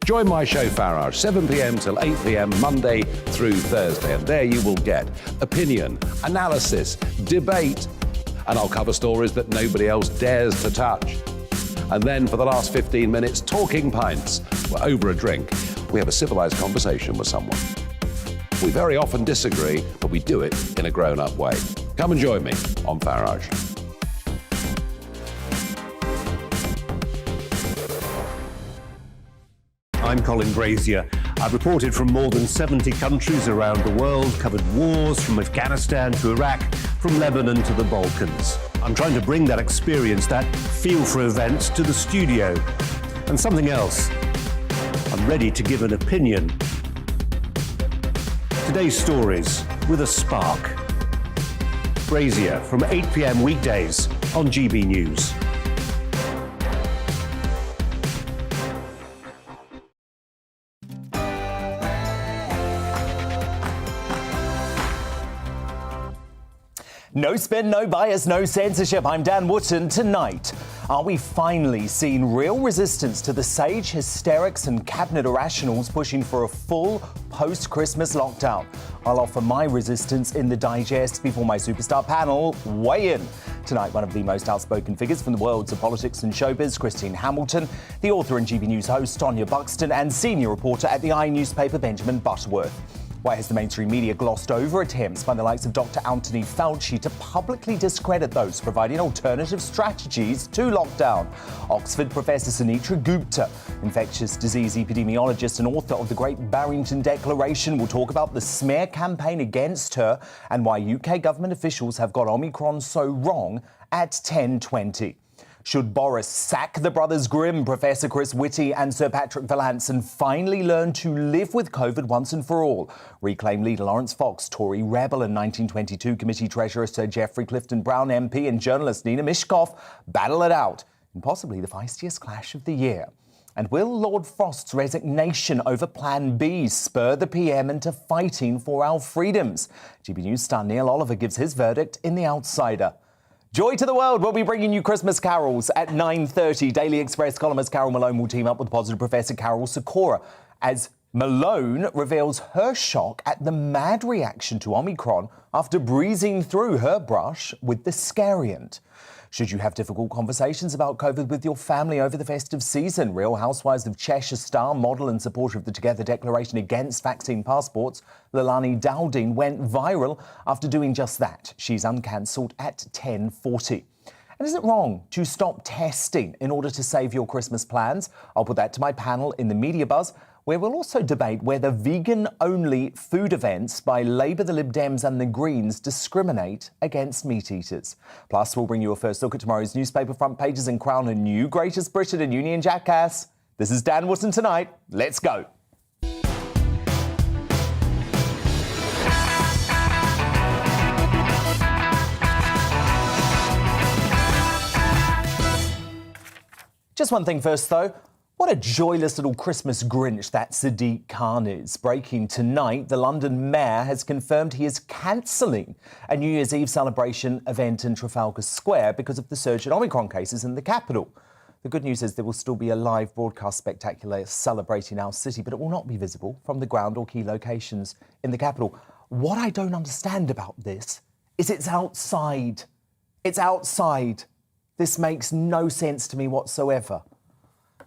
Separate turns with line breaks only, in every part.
Join my show Farage, 7 p.m. till 8 p.m. Monday through Thursday, and there you will get opinion, analysis, debate, and I'll cover stories that nobody else dares to touch. And then for the last 15 minutes, talking pints. We're over a drink. We have a civilised conversation with someone. We very often disagree, but we do it in a grown-up way. Come and join me on Farage.
I'm Colin Brazier. I've reported from more than 70 countries around the world, covered wars from Afghanistan to Iraq, from Lebanon to the Balkans. I'm trying to bring that experience, that feel for events, to the studio. And something else. I'm ready to give an opinion. Today's stories with a spark. Brazier from 8 p.m. weekdays on GB News.
No spin, no bias, no censorship. I'm Dan Wootton. Tonight, are we finally seeing real resistance to the sage hysterics and cabinet irrationals pushing for a full post-Christmas lockdown? I'll offer my resistance in the digest before my superstar panel weigh in. Tonight, one of the most outspoken figures from the worlds of politics and showbiz, Christine Hamilton, the author and GB News host, Tonya Buxton, and senior reporter at the newspaper, Benjamin Butterworth. Why has the mainstream media glossed over attempts by the likes of Dr. Anthony Fauci to publicly discredit those providing alternative strategies to lockdown? Oxford Professor Sunitra Gupta, infectious disease epidemiologist and author of the Great Barrington Declaration, will talk about the smear campaign against her and why UK government officials have got Omicron so wrong at 10:20. Should Boris sack the brothers Grimm, Professor Chris Whitty and Sir Patrick Vallance, and finally learn to live with COVID once and for all? Reclaim leader Lawrence Fox, Tory rebel and 1922 committee treasurer Sir Geoffrey Clifton Brown MP and journalist Nina Mishkov battle it out in possibly the feistiest clash of the year. And will Lord Frost's resignation over Plan B spur the PM into fighting for our freedoms? GB News star Neil Oliver gives his verdict in The Outsider. Joy to the world, we'll be bringing you Christmas carols at 9:30. Daily Express columnist Carol Malone will team up with positive Professor Carol Sikora as Malone reveals her shock at the mad reaction to Omicron after breezing through her brush with the scariant. Should you have difficult conversations about COVID with your family over the festive season? Real Housewives of Cheshire star, model and supporter of the Together Declaration against vaccine passports, Leilani Dowding, went viral after doing just that. She's uncancelled at 10:40. And is it wrong to stop testing in order to save your Christmas plans? I'll put that to my panel in the Media Buzz, where we'll also debate whether vegan-only food events by Labour, the Lib Dems and the Greens discriminate against meat eaters. Plus, we'll bring you a first look at tomorrow's newspaper front pages and crown a new greatest Briton and Union Jackass. This is Dan Wootton Tonight. Let's go. Just one thing first, though. What a joyless little Christmas Grinch that Sadiq Khan is. Breaking tonight, the London mayor has confirmed he is cancelling a New Year's Eve celebration event in Trafalgar Square because of the surge in Omicron cases in the capital. The good news is there will still be a live broadcast spectacular celebrating our city, but it will not be visible from the ground or key locations in the capital. What I don't understand about this is it's outside. It's outside. This makes no sense to me whatsoever.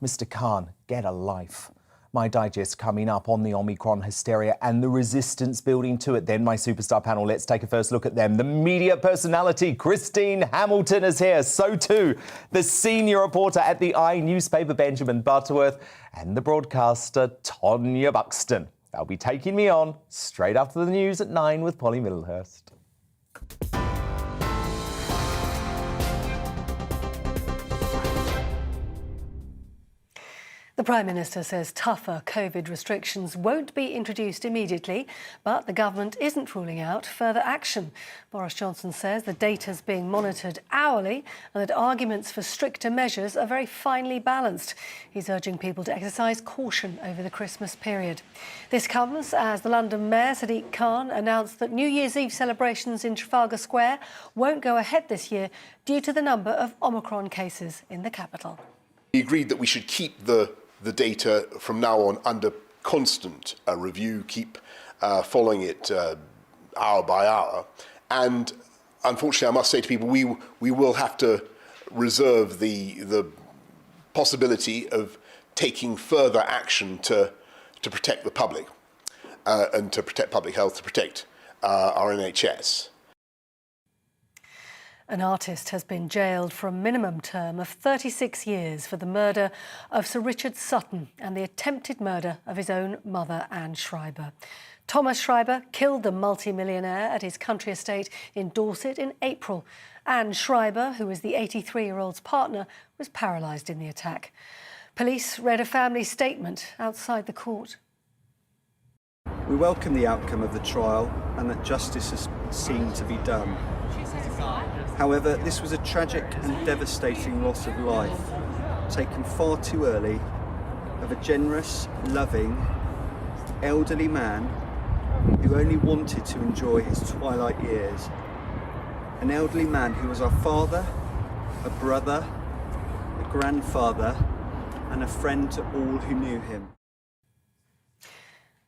Mr. Khan, get a life. My digest coming up on the Omicron hysteria and the resistance building to it. Then my superstar panel, let's take a first look at them. The media personality, Christine Hamilton, is here. So too, the senior reporter at the newspaper, Benjamin Butterworth, and the broadcaster, Tonya Buxton. They'll be taking me on straight after the news at 9 with Polly Middlehurst.
The Prime Minister says tougher COVID restrictions won't be introduced immediately, but the government isn't ruling out further action. Boris Johnson says the data's being monitored hourly and that arguments for stricter measures are very finely balanced. He's urging people to exercise caution over the Christmas period. This comes as the London Mayor, Sadiq Khan, announced that New Year's Eve celebrations in Trafalgar Square won't go ahead this year due to the number of Omicron cases in the capital.
We agreed that we should keep the the data from now on under constant review, keep following it hour by hour. And unfortunately, I must say to people, we will have to reserve the possibility of taking further action to protect the public and to protect public health, to protect our NHS.
An artist has been jailed for a minimum term of 36 years for the murder of Sir Richard Sutton and the attempted murder of his own mother, Anne Schreiber. Thomas Schreiber killed the multi-millionaire at his country estate in Dorset in April. Anne Schreiber, who was the 83-year-old's partner, was paralysed in the attack. Police read a family statement outside the court.
We welcome the outcome of the trial and that justice is seen to be done. However, this was a tragic and devastating loss of life, taken far too early, of a generous, loving, elderly man who only wanted to enjoy his twilight years. An elderly man who was our father, a brother, a grandfather, and a friend to all who knew him.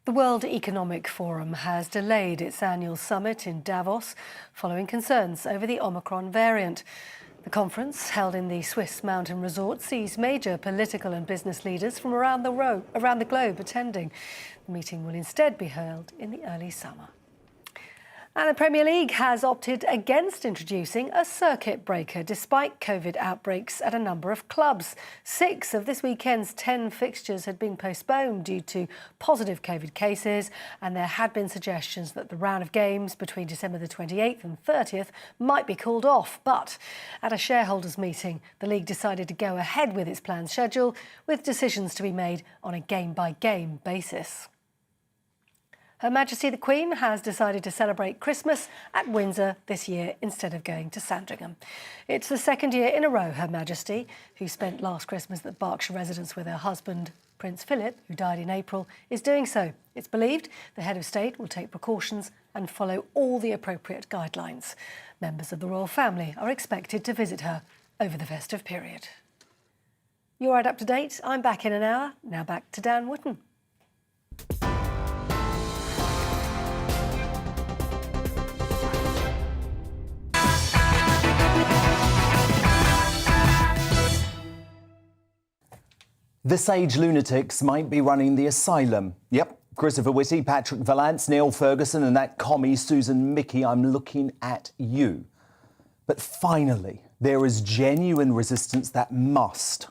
The World Economic Forum has delayed its annual summit in Davos following concerns over the Omicron variant. The conference, held in the Swiss mountain resort, sees major political and business leaders from around the globe attending. The meeting will instead be held in the early summer. And the Premier League has opted against introducing a circuit breaker despite COVID outbreaks at a number of clubs. 6 of this weekend's 10 fixtures had been postponed due to positive COVID cases, and there had been suggestions that the round of games between December the 28th and 30th might be called off. But at a shareholders' meeting, the league decided to go ahead with its planned schedule, with decisions to be made on a game-by-game basis. Her Majesty the Queen has decided to celebrate Christmas at Windsor this year instead of going to Sandringham. It's the second year in a row Her Majesty, who spent last Christmas at Berkshire residence with her husband, Prince Philip, who died in April, is doing so. It's believed the head of state will take precautions and follow all the appropriate guidelines. Members of the royal family are expected to visit her over the festive period. You're right up to date. I'm back in an hour. Now back to Dan Wootton.
The sage lunatics might be running the asylum. Yep, Christopher Whitty, Patrick Vallance, Neil Ferguson and that commie Susan Mickey, I'm looking at you. But finally, there is genuine resistance that must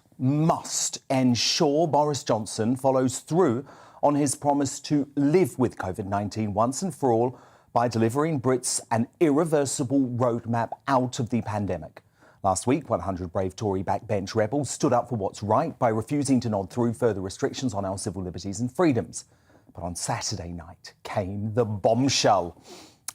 ensure Boris Johnson follows through on his promise to live with COVID-19 once and for all by delivering Brits an irreversible roadmap out of the pandemic. Last week, 100 brave Tory backbench rebels stood up for what's right by refusing to nod through further restrictions on our civil liberties and freedoms. But on Saturday night came the bombshell.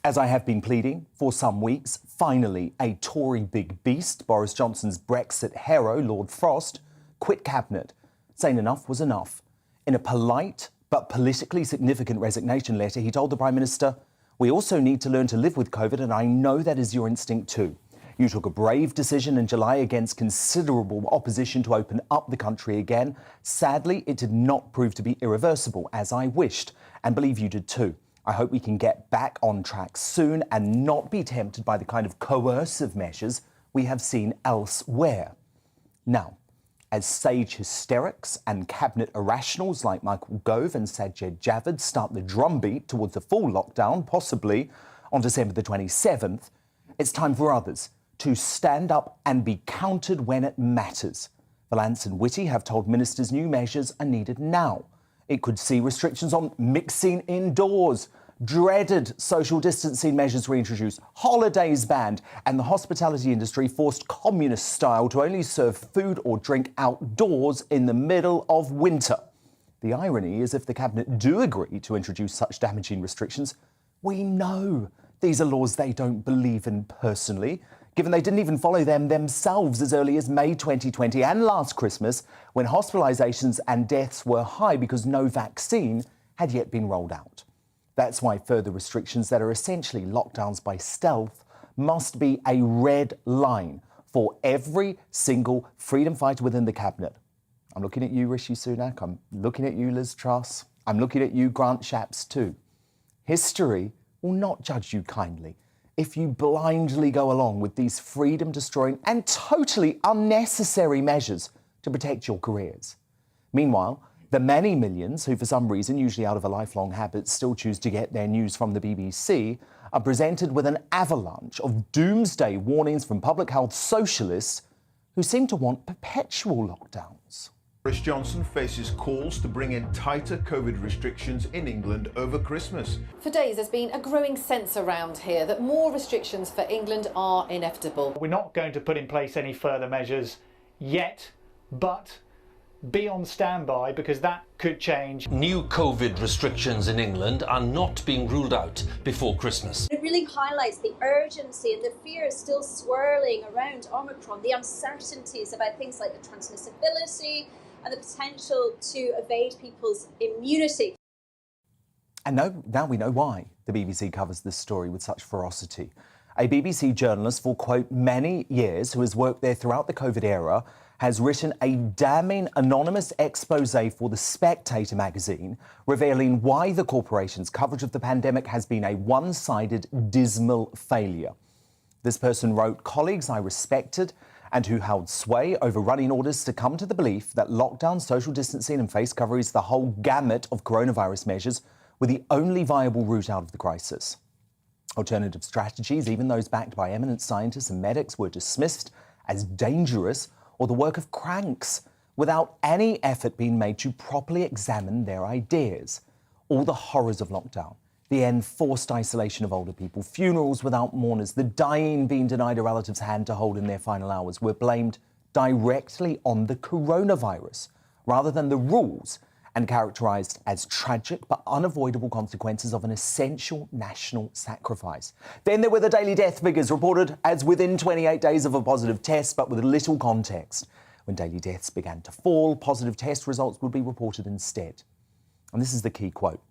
As I have been pleading for some weeks, finally a Tory big beast, Boris Johnson's Brexit hero, Lord Frost, quit cabinet, saying enough was enough. In a polite but politically significant resignation letter, he told the Prime Minister, "We also need to learn to live with COVID, and I know that is your instinct too. You took a brave decision in July against considerable opposition to open up the country again. Sadly, it did not prove to be irreversible, as I wished, and believe you did too. I hope we can get back on track soon and not be tempted by the kind of coercive measures we have seen elsewhere." Now, as sage hysterics and cabinet irrationals like Michael Gove and Sajid Javid start the drumbeat towards a full lockdown, possibly on December the 27th, it's time for others to stand up and be counted when it matters. Vallance and Whitty have told ministers new measures are needed now. It could see restrictions on mixing indoors, dreaded social distancing measures reintroduced, holidays banned, and the hospitality industry forced communist style to only serve food or drink outdoors in the middle of winter. The irony is if the cabinet do agree to introduce such damaging restrictions, we know these are laws they don't believe in personally, given they didn't even follow them themselves as early as May 2020 and last Christmas, when hospitalisations and deaths were high because no vaccine had yet been rolled out. That's why further restrictions that are essentially lockdowns by stealth must be a red line for every single freedom fighter within the cabinet. I'm looking at you, Rishi Sunak. I'm looking at you, Liz Truss. I'm looking at you, Grant Shapps, too. History will not judge you kindly if you blindly go along with these freedom-destroying and totally unnecessary measures to protect your careers. Meanwhile, the many millions who, for some reason, usually out of a lifelong habit, still choose to get their news from the BBC are presented with an avalanche of doomsday warnings from public health socialists who seem to want perpetual lockdowns.
Boris Johnson faces calls to bring in tighter COVID restrictions in England over Christmas.
For days, there's been a growing sense around here that more restrictions for England are inevitable.
We're not going to put in place any further measures yet, but be on standby because that could change.
New COVID restrictions in England are not being ruled out before Christmas.
It really highlights the urgency and the fears still swirling around Omicron, the uncertainties about things like the transmissibility and the potential to evade people's immunity.
And now we know why the BBC covers this story with such ferocity. A BBC journalist for, quote, many years who has worked there throughout the COVID era has written a damning anonymous expose for The Spectator magazine, revealing why the corporation's coverage of the pandemic has been a one-sided, dismal failure. This person wrote, colleagues I respected and who held sway over running orders to come to the belief that lockdown, social distancing and face coverings, the whole gamut of coronavirus measures, were the only viable route out of the crisis. Alternative strategies, even those backed by eminent scientists and medics, were dismissed as dangerous or the work of cranks, without any effort being made to properly examine their ideas. All the horrors of lockdown, the enforced isolation of older people, funerals without mourners, the dying being denied a relative's hand to hold in their final hours, were blamed directly on the coronavirus rather than the rules, and characterised as tragic but unavoidable consequences of an essential national sacrifice. Then there were the daily death figures reported as within 28 days of a positive test, but with little context. When daily deaths began to fall, positive test results would be reported instead. And this is the key quote.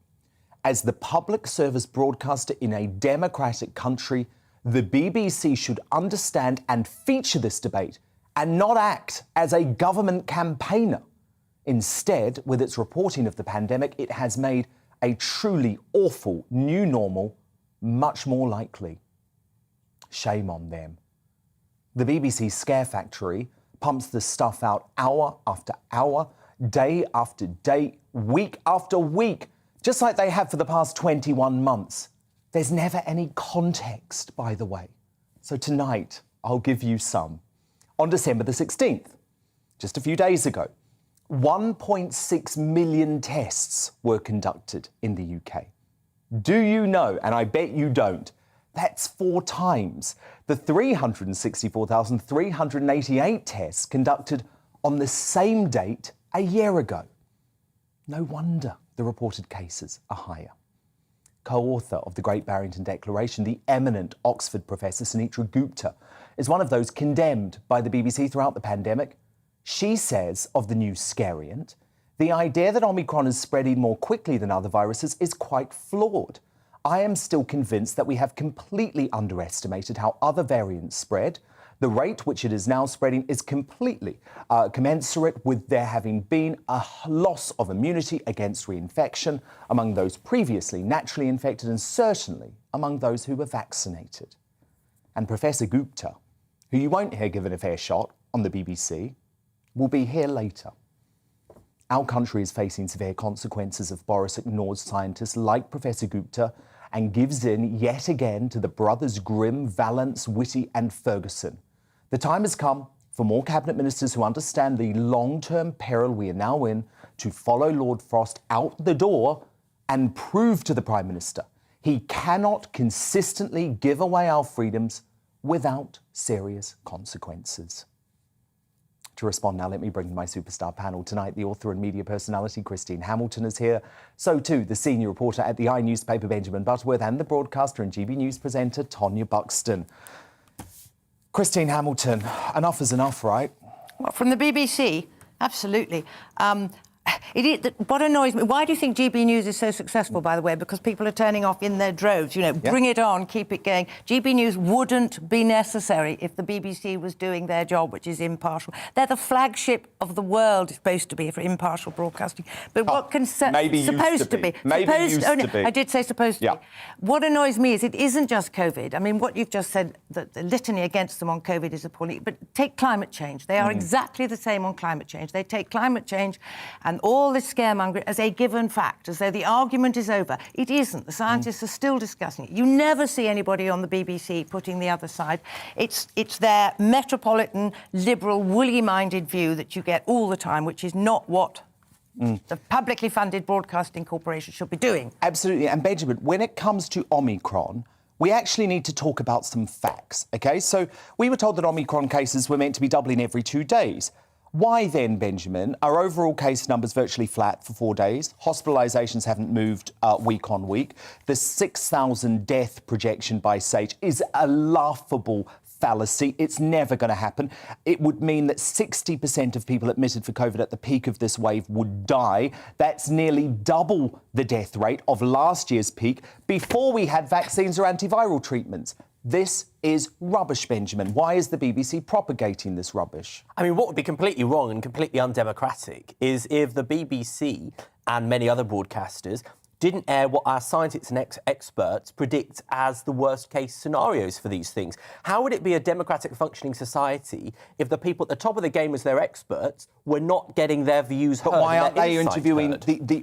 As the public service broadcaster in a democratic country, the BBC should understand and feature this debate and not act as a government campaigner. Instead, with its reporting of the pandemic, it has made a truly awful new normal much more likely. Shame on them. The BBC Scare Factory pumps the stuff out hour after hour, day after day, week after week, just like they have for the past 21 months. There's never any context, by the way. So tonight, I'll give you some. On December the 16th, just a few days ago, 1.6 million tests were conducted in the UK. Do you know, and I bet you don't, that's 4 times the 364,388 tests conducted on the same date a year ago. No wonder the reported cases are higher. Co-author of the Great Barrington Declaration, the eminent Oxford professor Sunitra Gupta, is one of those condemned by the BBC throughout the pandemic. She says of the new scariant, the idea that Omicron is spreading more quickly than other viruses is quite flawed. I am still convinced that we have completely underestimated how other variants spread. The rate which it is now spreading is completely commensurate with there having been a loss of immunity against reinfection among those previously naturally infected and certainly among those who were vaccinated. And Professor Gupta, who you won't hear given a fair shot on the BBC, will be here later. Our country is facing severe consequences if Boris ignores scientists like Professor Gupta and gives in yet again to the brothers Grimm, Vallance, Whitty and Ferguson. The time has come for more cabinet ministers who understand the long-term peril we are now in to follow Lord Frost out the door and prove to the Prime Minister he cannot consistently give away our freedoms without serious consequences. To respond now, let me bring my superstar panel. Tonight, the author and media personality Christine Hamilton is here. So too, the senior reporter at the newspaper Benjamin Butterworth and the broadcaster and GB News presenter Tonya Buxton. Christine Hamilton, enough is enough, right?
Well, from the BBC, absolutely. what annoys me, why do you think GBNews is so successful, by the way? Because people are turning off in their droves, you know, bring it on, keep it going. GBNews wouldn't be necessary if the BBC was doing their job, which is impartial. They're the flagship of the world, supposed to be, for impartial broadcasting. But what can...
Maybe
supposed to be.
Maybe used to be.
I did say supposed to be. What annoys me is it isn't just COVID. I mean, what you've just said, that the litany against them on COVID is appalling. But take climate change. They are exactly the same on climate change. They take climate change and all this scaremongering as a given fact, as though the argument is over. It isn't. The scientists are still discussing it. You never see anybody on the BBC putting the other side. It's their metropolitan, liberal, woolly-minded view that you get all the time, which is not what the publicly funded broadcasting corporation should be doing.
Absolutely. And Benjamin, when it comes to Omicron, we actually need to talk about some facts, OK? So we were told that Omicron cases were meant to be doubling every 2 days. Why then, Benjamin, are overall case numbers virtually flat for 4 days? Hospitalisations haven't moved week on week. The 6,000 death projection by SAGE is a laughable fallacy. It's never going to happen. It would mean that 60% of people admitted for COVID at the peak of this wave would die. That's nearly double the death rate of last year's peak before we had vaccines or antiviral treatments. This is rubbish, Benjamin. Why is the BBC propagating this rubbish?
I mean, what would be completely wrong and completely undemocratic is if the BBC and many other broadcasters didn't air what our scientists and experts predict as the worst-case scenarios for these things. How would it be a democratic functioning society if the people at the top of the game as their experts were not getting their views heard?
But why aren't they interviewing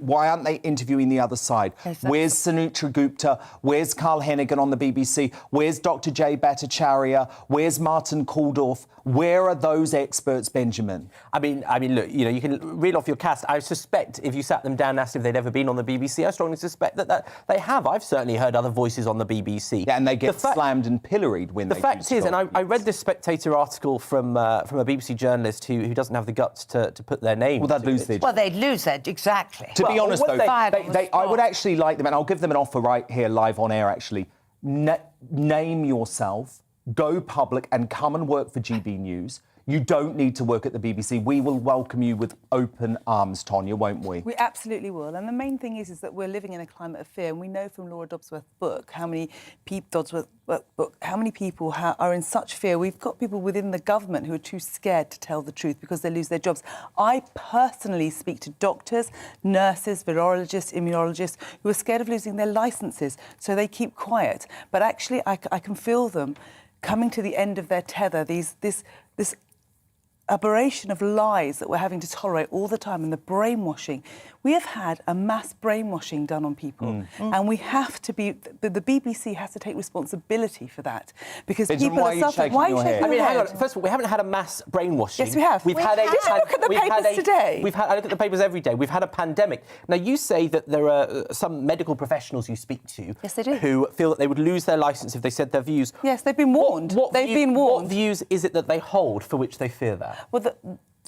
why aren't they interviewing the other side? Exactly. Where's Sunetra Gupta? Where's Carl Hennigan on the BBC? Where's Dr. Jay Bhattacharya? Where's Martin Kulldorff? Where are those experts, Benjamin?
I mean, look, you know, you can reel off your cast. I suspect if you sat them down and asked if they'd ever been on the BBC, I strongly suspect that they have. I've certainly heard other voices on the BBC.
Yeah, and they get slammed and pilloried when they...
The fact is, and I read this Spectator article from a BBC journalist who doesn't have the guts to put their name.
Well, they'd lose their...
Well, they'd lose their... Exactly.
To be honest, though, I would actually like them, and I'll give them an offer right here, live on air, actually. Name yourself, go public, and come and work for GBNews. You don't need to work at the BBC. We will welcome you with open arms, Tonya, won't we?
We absolutely will. And the main thing is that we're living in a climate of fear. And we know from Laura Dodsworth's book how many people are in such fear. We've got people within the government who are too scared to tell the truth because they lose their jobs. I personally speak to doctors, nurses, virologists, immunologists who are scared of losing their licences, so they keep quiet. But actually, I can feel them coming to the end of their tether, this aberration of lies that we're having to tolerate all the time and the brainwashing. We have had a mass brainwashing done on people and we have to be... The BBC has to take responsibility for that because people are suffering. Why are you shaking your head?
I mean, hang on. First of all, we haven't had a mass brainwashing.
Yes, we have.
Did you look
at the papers today?
I look at the papers every day. We've had a pandemic. Now, you say that there are some medical professionals you speak to who feel that they would lose their licence if they said their views.
Yes, they've been warned. They've been warned.
What views is it that they hold for which they fear that?
Well,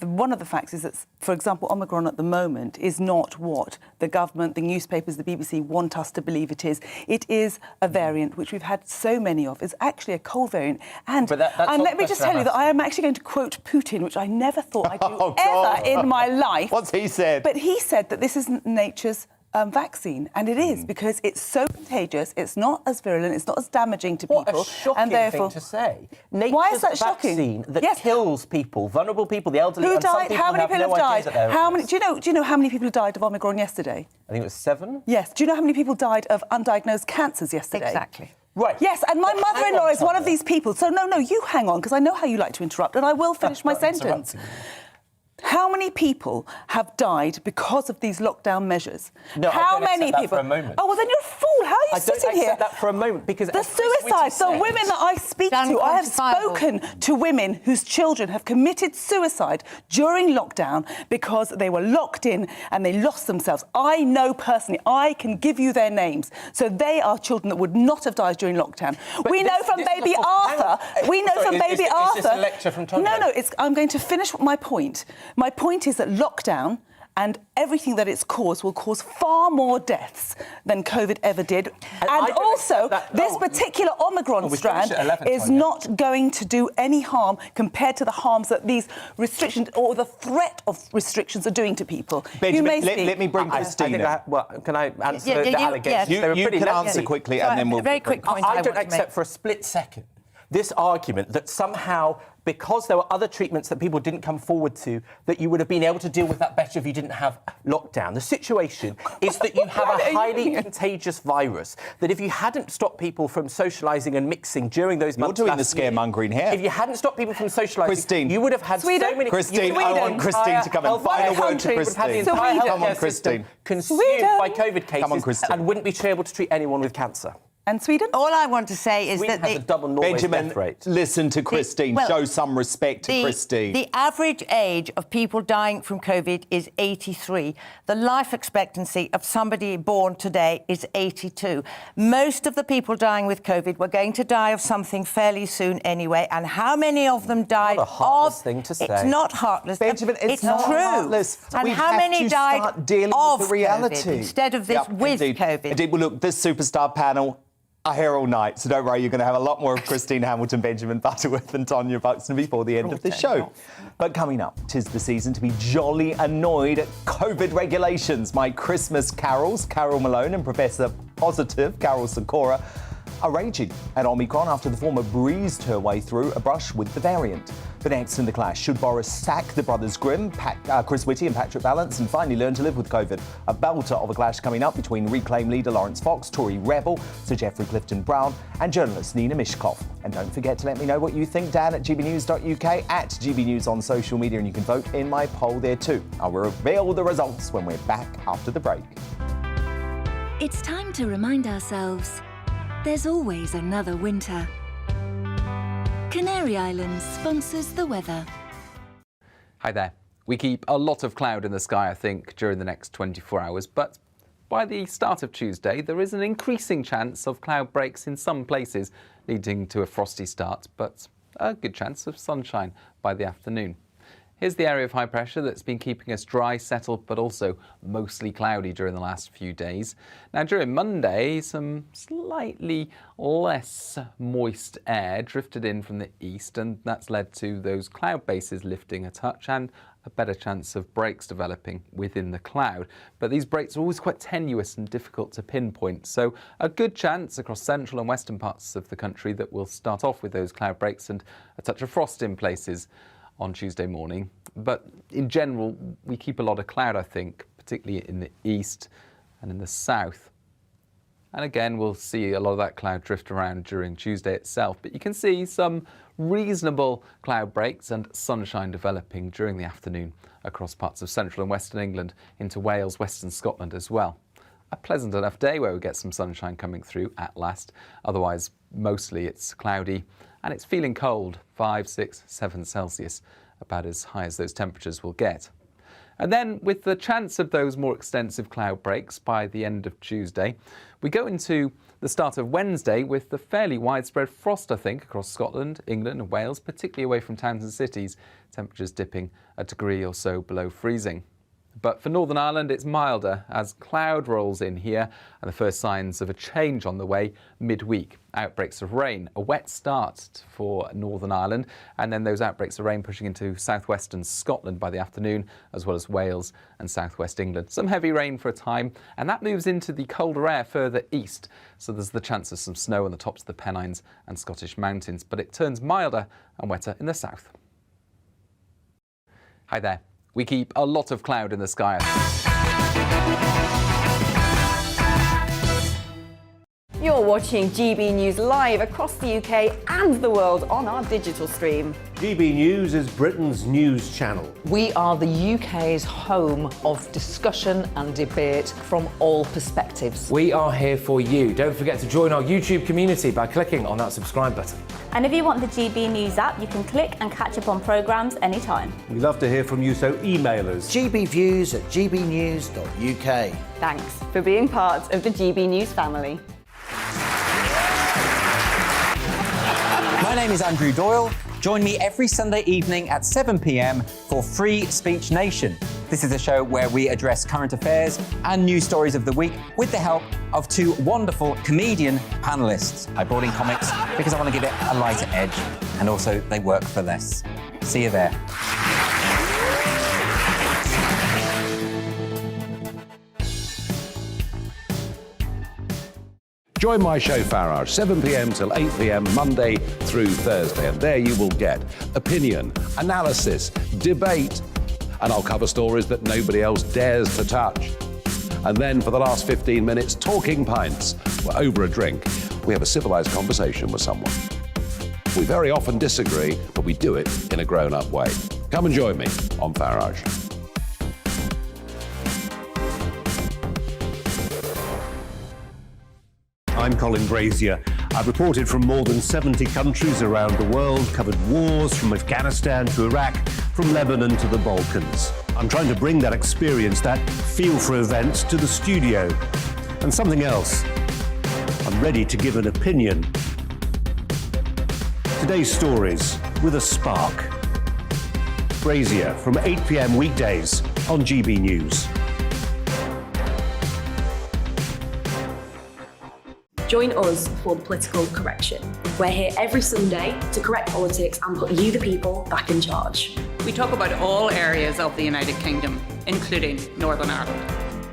one of the facts is that, for example, Omicron at the moment is not what the government, the newspapers, the BBC want us to believe it is. It is a variant, which we've had so many of. It's actually a cold variant. And let me just tell you that I am actually going to quote Putin, which I never thought I'd do ever in my life.
What's he said?
But he said that this is nature's vaccine, and it is, because it's so contagious, it's not as virulent, it's not as damaging to people.
What a shocking thing to say.
Why is that shocking?
Vaccine that kills people, vulnerable people, the elderly,
Who
and some
died?
people
How many people have died?
How many?
Do you know how many people died of Omicron yesterday?
I think it was 7.
Yes. Do you know how many people died of undiagnosed cancers yesterday?
Exactly.
Right.
Yes, and my mother-in-law is one of these people. So no, you hang on, because I know how you like to interrupt, and I will finish my sentence. How many people have died because of these lockdown measures?
No,
how
I don't
many
accept
people?
That for a moment.
Oh, well, then you're a fool. How are you sitting here?
I don't accept that for a moment, because...
The suicides, the women that I speak to, I have spoken to women whose children have committed suicide during lockdown because they were locked in and they lost themselves. I know personally, I can give you their names. So they are children that would not have died during lockdown. We know from baby Arthur... We know from baby Arthur...
Is this a lecture from Tonya?
No, I'm going to finish my point. My point is that lockdown and everything that it's caused will cause far more deaths than COVID ever did. And also, this particular Omicron strand is not going to do any harm compared to the harms that these restrictions or the threat of restrictions are doing to people.
Benjamin, let me bring Christina.
Can I answer the allegations?
You can answer quickly, and then we'll...
Very quick point
I don't accept for a split second this argument that somehow, because there were other treatments that people didn't come forward to, that you would have been able to deal with that better if you didn't have lockdown. The situation is that you have a highly contagious virus, that if you hadn't stopped people from socialising and mixing during those months...
You're doing the scaremongering here.
If you hadn't stopped people from socialising,
Christine,
you would have had so many...
Christine, I want Christine to come and find a word to Christine. Come on, Christine.
Consumed by COVID cases and wouldn't be able to treat anyone with cancer.
And Sweden?
All I want to say is
Sweden
that
has a double Norway's death rate.
Listen to Christine. Show some respect to Christine.
The average age of people dying from COVID is 83. The life expectancy of somebody born today is 82. Most of the people dying with COVID were going to die of something fairly soon anyway. And how many of them died
of... Not a heartless thing to say.
It's not heartless.
Benjamin, it's not
true.
heartless.
And how many died
dealing
of
with the reality
COVID instead of this with COVID?
Indeed. Well, look, this superstar panel are here all night, so don't worry, you're going to have a lot more of Christine Hamilton, Benjamin Butterworth and Tonya Buxton before the end of the show. But coming up, 'tis the season to be jolly annoyed at COVID regulations. My Christmas carols, Carol Malone and Professor Positive, Carol Sikora, are raging at Omicron after the former breezed her way through a brush with the variant. But next in the clash, should Boris sack the brothers Grimm, Chris Whitty and Patrick Vallance, and finally learn to live with COVID? A belter of a clash coming up between Reclaim leader Lawrence Fox, Tory rebel Sir Geoffrey Clifton-Brown and journalist Nina Mishkov. And don't forget to let me know what you think, Dan, at gbnews.uk, at gbnews on social media, and you can vote in my poll there too. I will reveal the results when we're back after the break.
It's time to remind ourselves there's always another winter. Canary Islands sponsors the weather.
Hi there. We keep a lot of cloud in the sky, I think, during the next 24 hours, but by the start of Tuesday, there is an increasing chance of cloud breaks in some places, leading to a frosty start, but a good chance of sunshine by the afternoon. Here's the area of high pressure that's been keeping us dry, settled, but also mostly cloudy during the last few days. Now, during Monday, some slightly less moist air drifted in from the east, and that's led to those cloud bases lifting a touch and a better chance of breaks developing within the cloud. But these breaks are always quite tenuous and difficult to pinpoint, so a good chance across central and western parts of the country that we'll start off with those cloud breaks and a touch of frost in places on Tuesday morning. But in general, we keep a lot of cloud, I think, particularly in the east and in the south. And again, we'll see a lot of that cloud drift around during Tuesday itself. But you can see some reasonable cloud breaks and sunshine developing during the afternoon across parts of central and western England into Wales, western Scotland as well. A pleasant enough day where we get some sunshine coming through at last. Otherwise, mostly it's cloudy and it's feeling cold, 5, 6, 7 Celsius, about as high as those temperatures will get. And then with the chance of those more extensive cloud breaks by the end of Tuesday, we go into the start of Wednesday with the fairly widespread frost, I think, across Scotland, England and Wales, particularly away from towns and cities, temperatures dipping a degree or so below freezing. But for Northern Ireland, it's milder as cloud rolls in here and the first signs of a change on the way midweek. Outbreaks of rain, a wet start for Northern Ireland, and then those outbreaks of rain pushing into southwestern Scotland by the afternoon, as well as Wales and southwest England. Some heavy rain for a time, and that moves into the colder air further east. So there's the chance of some snow on the tops of the Pennines and Scottish mountains, but it turns milder and wetter in the south. Hi there. We keep a lot of cloud in the sky.
You're watching GB News live across the UK and the world on our digital stream.
GB News is Britain's news channel.
We are the UK's home of discussion and debate from all perspectives.
We are here for you. Don't forget to join our YouTube community by clicking on that subscribe button.
And if you want the GB News app, you can click and catch up on programmes anytime.
We love to hear from you, so email us.
gbviews@gbnews.uk.
Thanks for being part of the GB News family.
My name is Andrew Doyle. Join me every Sunday evening at 7 p.m. for Free Speech Nation, This is a show where we address current affairs and news stories of the week with the help of two wonderful comedian panellists. I brought in comics because I want to give it a lighter edge, and also they work for less. See you there.
Join my show Farage, 7 p.m. till 8 p.m. Monday through Thursday, and there you will get opinion, analysis, debate, and I'll cover stories that nobody else dares to touch. And then for the last 15 minutes, talking pints. We're over a drink. We have a civilised conversation with someone. We very often disagree, but we do it in a grown-up way. Come and join me on Farage.
I'm Colin Brazier. I've reported from more than 70 countries around the world, covered wars from Afghanistan to Iraq, from Lebanon to the Balkans. I'm trying to bring that experience, that feel for events, to the studio. And something else. I'm ready to give an opinion. Today's stories with a spark. Brazier from 8 p.m. weekdays on GB News.
Join us for the Political Correction. We're here every Sunday to correct politics and put you, the people, back in charge.
We talk about all areas of the United Kingdom, including Northern Ireland.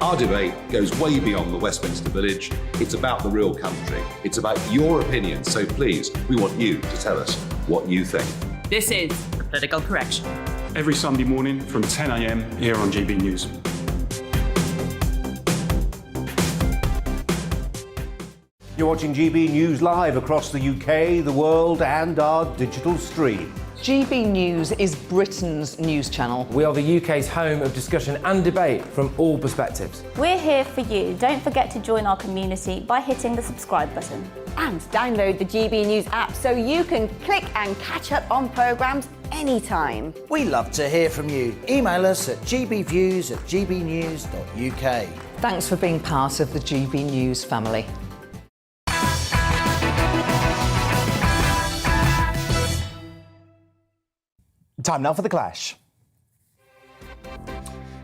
Our debate goes way beyond the Westminster Village. It's about the real country. It's about your opinion. So please, we want you to tell us what you think.
This is the Political Correction.
Every Sunday morning from 10 a.m. here on GB News.
You're watching GB News live across the UK, the world, and our digital stream.
GB News is Britain's news channel.
We are the UK's home of discussion and debate from all perspectives.
We're here for you. Don't forget to join our community by hitting the subscribe button.
And download the GB News app so you can click and catch up on programmes anytime.
We love to hear from you. Email us at gbviews@gbnews.uk.
Thanks for being part of the GB News family.
Time now for The Clash.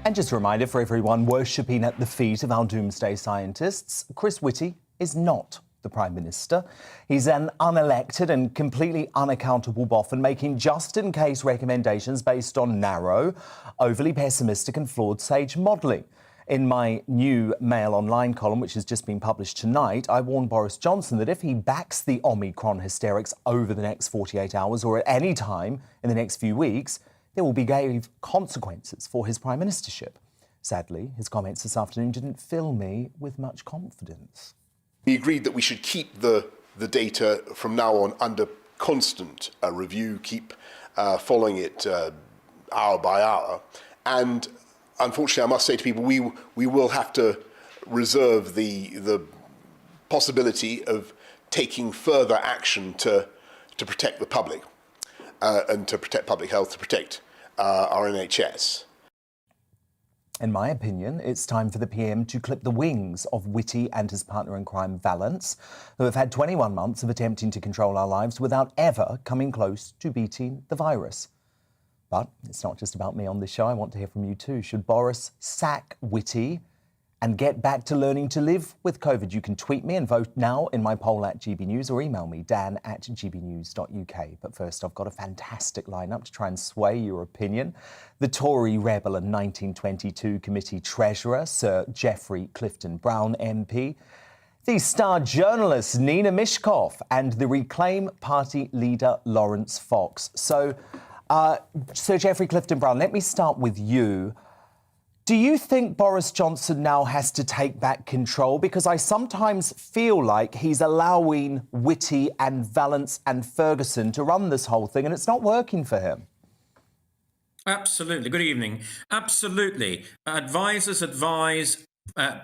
And just a reminder for everyone worshipping at the feet of our doomsday scientists, Chris Whitty is not the Prime Minister. He's an unelected and completely unaccountable boffin making just-in-case recommendations based on narrow, overly pessimistic and flawed sage modelling. In my new Mail Online column, which has just been published tonight, I warned Boris Johnson that if he backs the Omicron hysterics over the next 48 hours or at any time in the next few weeks, there will be grave consequences for his prime ministership. Sadly, his comments this afternoon didn't fill me with much confidence.
We agreed that we should keep the data from now on under constant review, keep following it hour by hour, and unfortunately, I must say to people, we will have to reserve the possibility of taking further action to protect the public and to protect public health, to protect our NHS.
In my opinion, it's time for the PM to clip the wings of Whitty and his partner in crime, Valance, who have had 21 months of attempting to control our lives without ever coming close to beating the virus. But it's not just about me on this show. I want to hear from you too. Should Boris sack Whitty and get back to learning to live with COVID? You can tweet me and vote now in my poll at GB News or email me, dan@gbnews.uk. But first, I've got a fantastic lineup to try and sway your opinion. The Tory rebel and 1922 committee treasurer, Sir Geoffrey Clifton Brown MP, the star journalist Nina Mishkov, and the Reclaim Party leader Lawrence Fox. So, Sir Geoffrey Clifton Brown, let me start with you. Do you think Boris Johnson now has to take back control? Because I sometimes feel like he's allowing Whitty and Valance and Ferguson to run this whole thing, and it's not working for him.
Absolutely. Good evening. Absolutely. Advisors advise,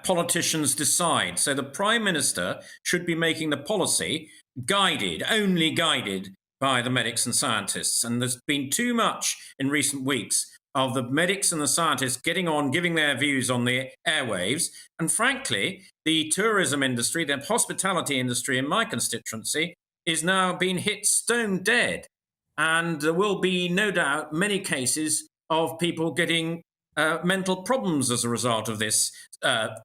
politicians decide. So the Prime Minister should be making the policy only guided by the medics and scientists. And there's been too much in recent weeks of the medics and the scientists getting on, giving their views on the airwaves. And frankly, the tourism industry, the hospitality industry in my constituency is now being hit stone dead. And there will be, no doubt, many cases of people getting mental problems as a result of this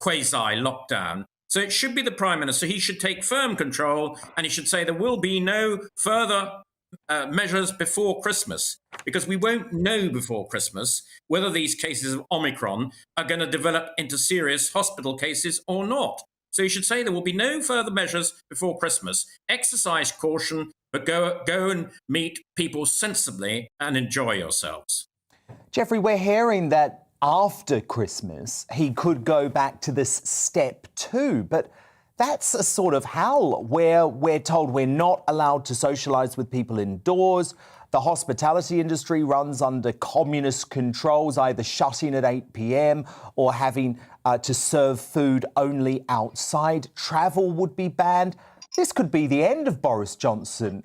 quasi-lockdown. So it should be the Prime Minister. He should take firm control, and he should say there will be no further measures before Christmas, because we won't know before Christmas whether these cases of Omicron are going to develop into serious hospital cases or not. So you should say there will be no further measures before Christmas. Exercise caution, but go and meet people sensibly and enjoy yourselves.
Jeffrey, we're hearing that after Christmas he could go back to this step 2, but that's a sort of howl where we're told we're not allowed to socialise with people indoors. The hospitality industry runs under communist controls, either shutting at 8 p.m. or having to serve food only outside. Travel would be banned. This could be the end of Boris Johnson,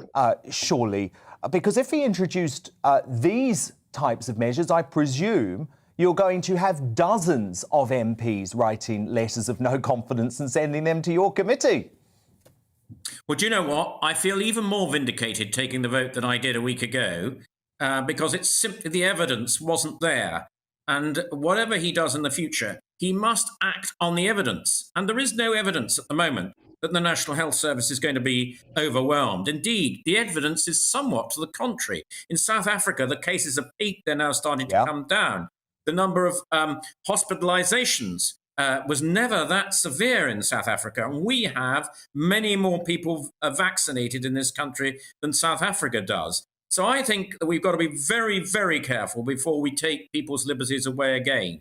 surely, because if he introduced these types of measures, I presume you're going to have dozens of MPs writing letters of no confidence and sending them to your committee.
Well, do you know what? I feel even more vindicated taking the vote than I did a week ago, because it's simply the evidence wasn't there. And whatever he does in the future, he must act on the evidence. And there is no evidence at the moment that the National Health Service is going to be overwhelmed. Indeed, the evidence is somewhat to the contrary. In South Africa, the cases have peaked. They're now starting to come down. The number of hospitalizations was never that severe in South Africa. And we have many more people vaccinated in this country than South Africa does. So I think that we've got to be very, very careful before we take people's liberties away again.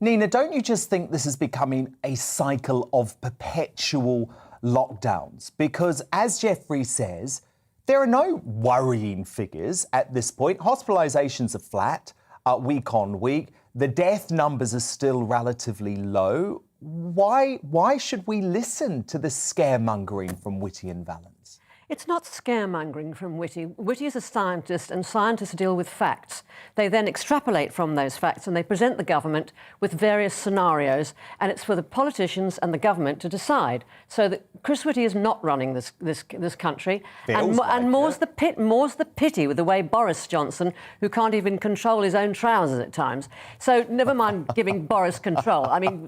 Nina, don't you just think this is becoming a cycle of perpetual lockdowns? Because as Jeffrey says, there are no worrying figures at this point. Hospitalizations are flat. Week on week. The death numbers are still relatively low. Why should we listen to the scaremongering from Whitty and Valence?
It's not scaremongering from Whitty. Whitty is a scientist, and scientists deal with facts. They then extrapolate from those facts and they present the government with various scenarios, and it's for the politicians and the government to decide. So that Chris Whitty is not running this country, and more's the pity with the way Boris Johnson, who can't even control his own trousers at times. So never mind giving Boris control. I mean,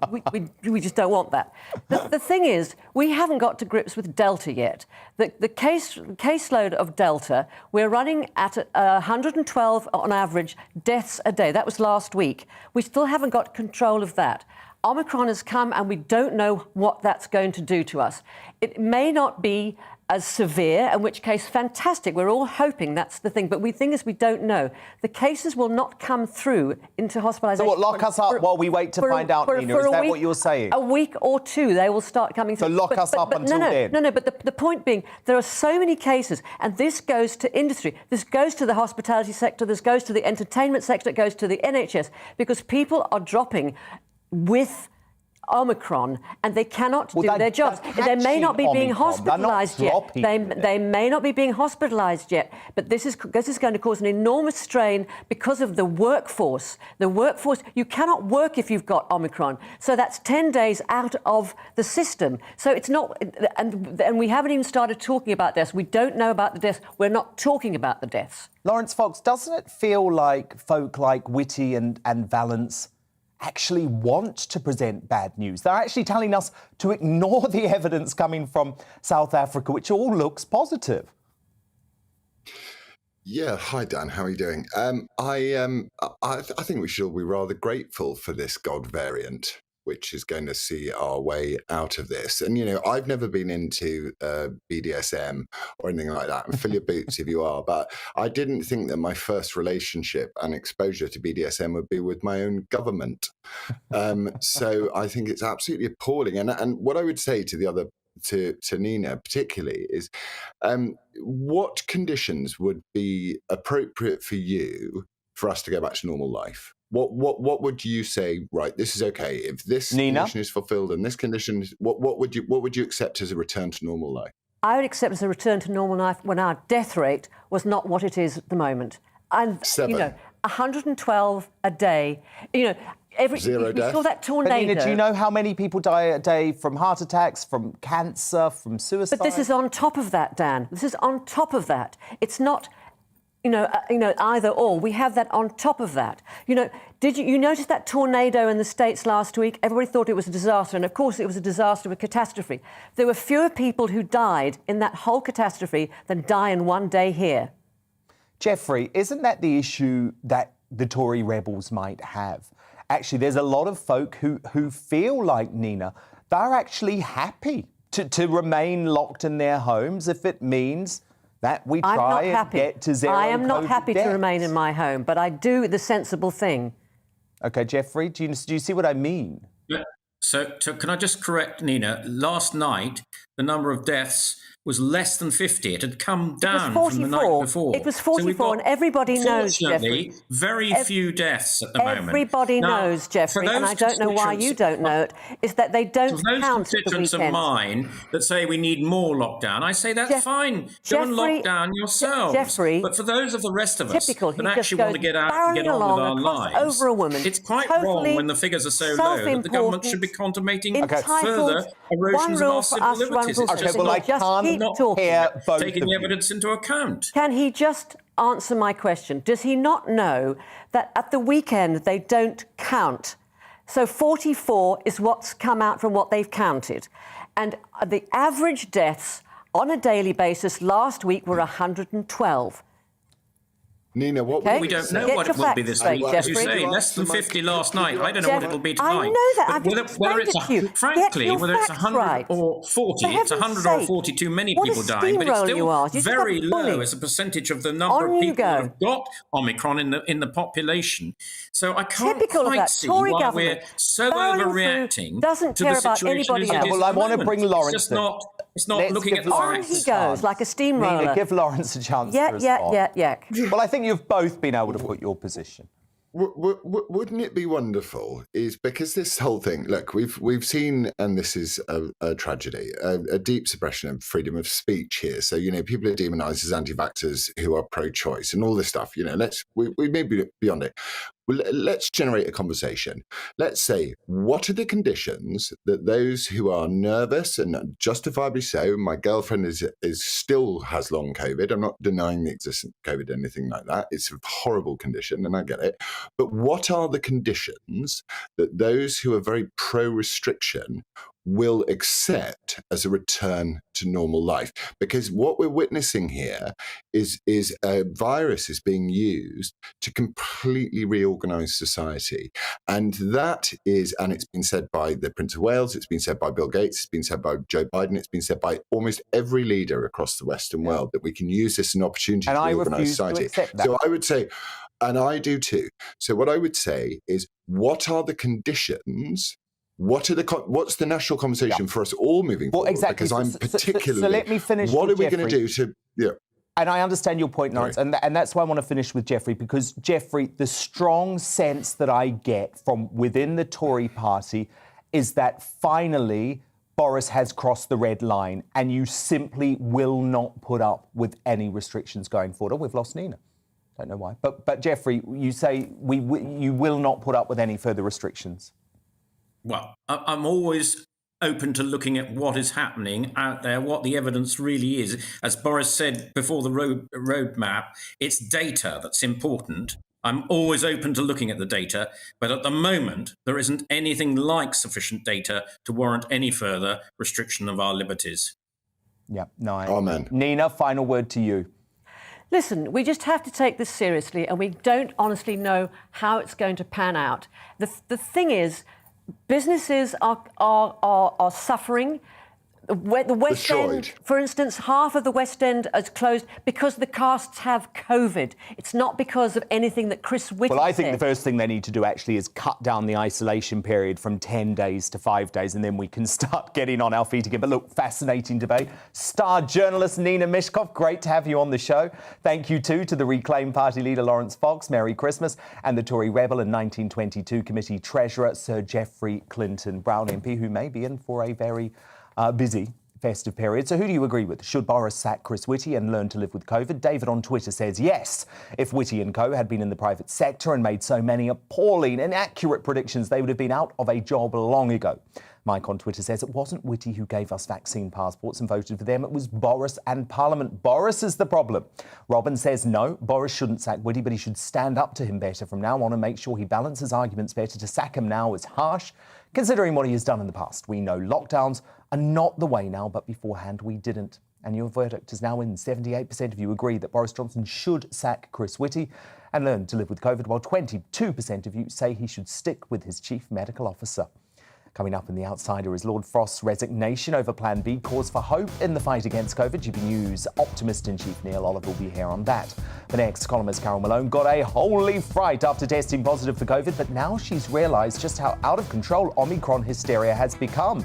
we just don't want that. The thing is, we haven't got to grips with Delta yet. The caseload of Delta, we're running at 112 on average deaths a day. That was last week. We still haven't got control of that. Omicron has come and we don't know what that's going to do to us. It may not be as severe, in which case, fantastic. We're all hoping that's the thing. But the thing is, we don't know. The cases will not come through into hospitalisation.
So what, lock us up while we wait to find out, Nina? Is that what you're saying?
A week or two, they will start coming through.
So lock us up until then?
No, but the point being, there are so many cases, and this goes to industry. This goes to the hospitality sector. This goes to the entertainment sector. It goes to the NHS, because people are dropping with Omicron, and they cannot do their jobs. They may not be being hospitalised yet. They may not be being hospitalised yet. But this is going to cause an enormous strain because of the workforce. The workforce, you cannot work if you've got Omicron. So that's 10 days out of the system. So it's not, and we haven't even started talking about deaths. We don't know about the deaths. We're not talking about the deaths.
Lawrence Fox, doesn't it feel like folk like Whitty and Valence actually want to present bad news? They're actually telling us to ignore the evidence coming from South Africa, which all looks positive.
Yeah, hi Dan, how are you doing? I think we should all be rather grateful for this God variant, which is going to see our way out of this. And, you know, I've never been into BDSM or anything like that. And fill your boots if you are. But I didn't think that my first relationship and exposure to BDSM would be with my own government. So I think it's absolutely appalling. And what I would say to the other, to Nina particularly, is what conditions would be appropriate for you for us to go back to normal life? What would you say? Right, this is okay if this condition is fulfilled and this condition. What would you accept as a return to normal life?
I would accept as a return to normal life when our death rate was not what it is at the moment. And
7.
112 a day. You know,
Zero death.
We saw that tornado.
But Nina, do you know how many people die a day from heart attacks, from cancer, from suicide?
But this is on top of that, Dan. This is on top of that. It's not. either or. We have that on top of that. Did you notice that tornado in the States last week? Everybody thought it was a disaster, and of course it was a disaster, a catastrophe. There were fewer people who died in that whole catastrophe than die in one day here.
Jeffrey, isn't that the issue that the Tory rebels might have? Actually, there's a lot of folk who feel like, Nina, they're actually happy to remain locked in their homes if it means that we try and get to zero.
I am not
COVID
happy
deaths.
to remain in my home, but I do the sensible thing.
OK, Jeffrey, do you see what I mean?
Yeah. So can I just correct Nina? Last night, the number of deaths was less than 50. It had come down from the night before.
It was 44, and everybody knows, Jeffrey.
Very few deaths at the moment.
Everybody knows, Jeffrey, and I don't know why you don't know it, is that they don't count at the
those constituents of mine that say we need more lockdown, I say that's fine. Go and lock down yourselves.
Jeffrey,
but for those of the rest of us
typical,
that actually want to get out and get on with our lives,
over a woman,
it's quite wrong when the figures are so low that the government should be contemplating further erosions of our civil liberties. It's just not taking the evidence into account.
Can he just answer my question? Does he not know that at the weekend they don't count? So 44 is what's come out from what they've counted. And the average deaths on a daily basis last week were 112.
Nina, what
we don't know what it will be this week. As you say, less than 50 last night. I don't know what it will be tonight.
I know that. I've
whether it's frankly, whether it's 100 or 40, it's 100 or 40 too many people dying, but it's still very low as a percentage of the number of people that have got Omicron in the population. So I can't quite see why we're so overreacting to the situation.
Well, I want to bring Lawrence in.
It's not looking at the facts.
On he goes, like a steamroller.
Nina, give Lawrence a chance to respond.
Yeah.
Well, I think you've both been able to put your position.
Wouldn't it be wonderful? Is because this whole thing. Look, we've seen, and this is a tragedy, a deep suppression of freedom of speech here. So people are demonised as anti-vaxxers who are pro-choice and all this stuff. We may be beyond it. Well, let's generate a conversation. Let's say, what are the conditions that those who are nervous and justifiably so? My girlfriend is still has long COVID. I'm not denying the existence of COVID, anything like that. It's a horrible condition, and I get it. But what are the conditions that those who are very pro-restriction will accept as a return to normal life? Because what we're witnessing here is a virus is being used to completely reorganize society. And that is, and it's been said by the Prince of Wales, it's been said by Bill Gates, it's been said by Joe Biden, it's been said by almost every leader across the Western world, that we can use this as an opportunity to reorganize society. So I would say, and I do too. So what I would say is, what are the conditions? What's the national conversation for us all moving forward?
Exactly.
Because I'm particularly.
So let me finish.
What are we
Jeffrey.
going to do to? Yeah.
And I understand your point, Lawrence, and that's why I want to finish with Jeffrey, because Jeffrey, the strong sense that I get from within the Tory party is that finally Boris has crossed the red line, and you simply will not put up with any restrictions going forward. Oh, we've lost Nina. Don't know why, but Jeffrey, you say you will not put up with any further restrictions.
Well, I'm always open to looking at what is happening out there, what the evidence really is. As Boris said before the roadmap, it's data that's important. I'm always open to looking at the data, but at the moment, there isn't anything like sufficient data to warrant any further restriction of our liberties.
Yeah, no.
Amen.
Nina, final word to you.
Listen, we just have to take this seriously, and we don't honestly know how it's going to pan out. The thing is, businesses are suffering. The West End, for instance, half of the West End is closed because the casts have COVID. It's not because of anything that Chris Whitty said.
Well, I think the first thing they need to do actually is cut down the isolation period from 10 days to 5 days, and then we can start getting on our feet again. But look, fascinating debate. Star journalist Nina Mishkov, great to have you on the show. Thank you too to the Reclaim Party leader Lawrence Fox, Merry Christmas, and the Tory rebel and 1922 committee treasurer Sir Geoffrey Clinton Brown MP, who may be in for a very busy festive period. So who do you agree with? Should Boris sack Chris Whitty and learn to live with COVID? David on Twitter says yes. If Whitty and co had been in the private sector and made so many appalling, inaccurate predictions, they would have been out of a job long ago. Mike on Twitter says it wasn't Whitty who gave us vaccine passports and voted for them. It was Boris and Parliament. Boris is the problem. Robin says no, Boris shouldn't sack Whitty, but he should stand up to him better from now on and make sure he balances arguments better. To sack him now is harsh, considering what he has done in the past. We know lockdowns are not the way now, but beforehand we didn't. And your verdict is now in. 78% of you agree that Boris Johnson should sack Chris Whitty and learn to live with COVID, while 22% of you say he should stick with his chief medical officer. Coming up in The Outsider is Lord Frost's resignation over Plan B, cause for hope in the fight against COVID. GBNews Optimist-in-Chief Neil Oliver will be here on that. The next columnist, Carol Malone, got a holy fright after testing positive for COVID, but now she's realised just how out of control Omicron hysteria has become.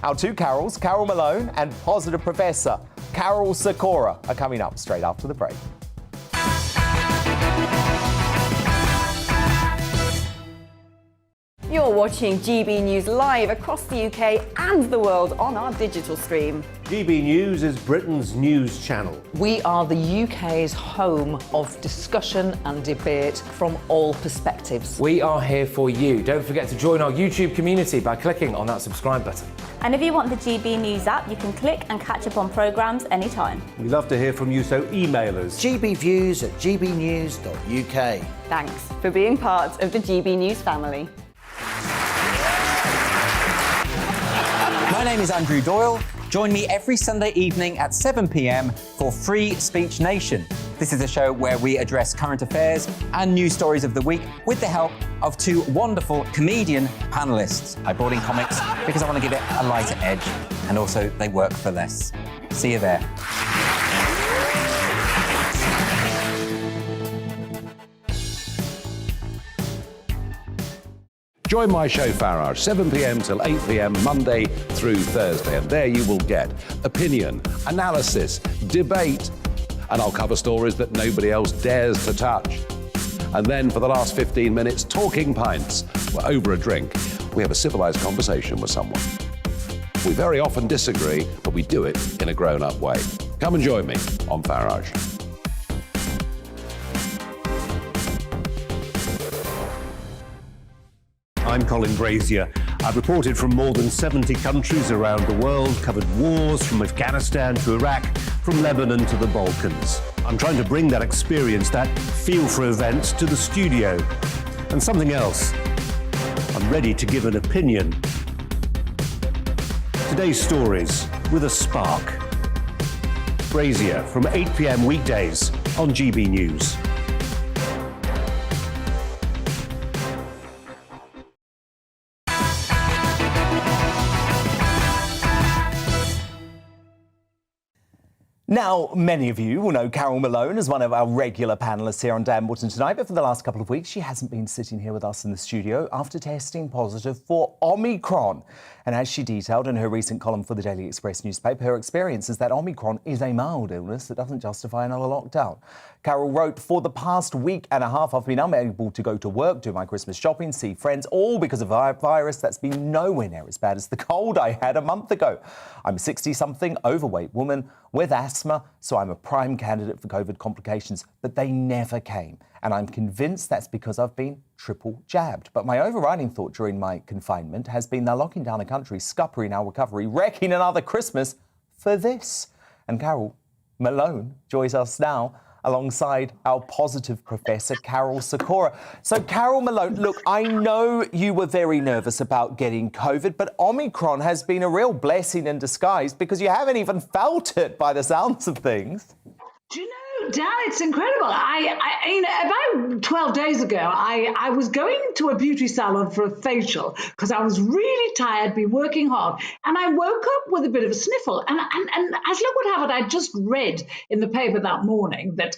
Our two Carols, Carol Malone and positive Professor Carol Sikora, are coming up straight after the break.
You're watching GB News live across the UK and the world on our digital stream.
GB News is Britain's news channel.
We are the UK's home of discussion and debate from all perspectives.
We are here for you. Don't forget to join our YouTube community by clicking on that subscribe button.
And if you want the GB News app, you can click and catch up on programmes anytime.
We love to hear from you, so email us.
gbviews@gbnews.uk.
Thanks for being part of the GB News family.
My name is Andrew Doyle. Join me every Sunday evening at 7 p.m. for Free Speech Nation. This is a show where we address current affairs and news stories of the week with the help of two wonderful comedian panellists. I brought in comics because I want to give it a lighter edge, and also they work for less. See you there.
Join my show Farage, 7 p.m. till 8 p.m. Monday through Thursday. And there you will get opinion, analysis, debate, and I'll cover stories that nobody else dares to touch. And then for the last 15 minutes, talking pints. We're over a drink. We have a civilized conversation with someone. We very often disagree, but we do it in a grown-up way. Come and join me on Farage.
I'm Colin Brazier. I've reported from more than 70 countries around the world, covered wars from Afghanistan to Iraq, from Lebanon to the Balkans. I'm trying to bring that experience, that feel for events, to the studio. And something else. I'm ready to give an opinion. Today's stories with a spark. Brazier from 8 p.m. weekdays on GB News.
Now, many of you will know Carol Malone as one of our regular panellists here on Dan Wootton Tonight, but for the last couple of weeks, she hasn't been sitting here with us in the studio after testing positive for Omicron. And as she detailed in her recent column for the Daily Express newspaper, her experience is that Omicron is a mild illness that doesn't justify another lockdown. Carol wrote, "For the past week and a half, I've been unable to go to work, do my Christmas shopping, see friends, all because of a virus that's been nowhere near as bad as the cold I had a month ago. I'm a 60-something, overweight woman with asthma, so I'm a prime candidate for COVID complications, but they never came. And I'm convinced that's because I've been triple jabbed. But my overriding thought during my confinement has been they're locking down a country, scuppering our recovery, wrecking another Christmas for this." And Carol Malone joins us now alongside our positive Professor Carol Sikora. So Carol Malone, look, I know you were very nervous about getting COVID, but Omicron has been a real blessing in disguise because you haven't even felt it by the sounds of things.
Do you know, Dan, it's incredible. About 12 days ago, I was going to a beauty salon for a facial because I was really tired, been working hard, and I woke up with a bit of a sniffle. And as luck would have it, I just read in the paper that morning that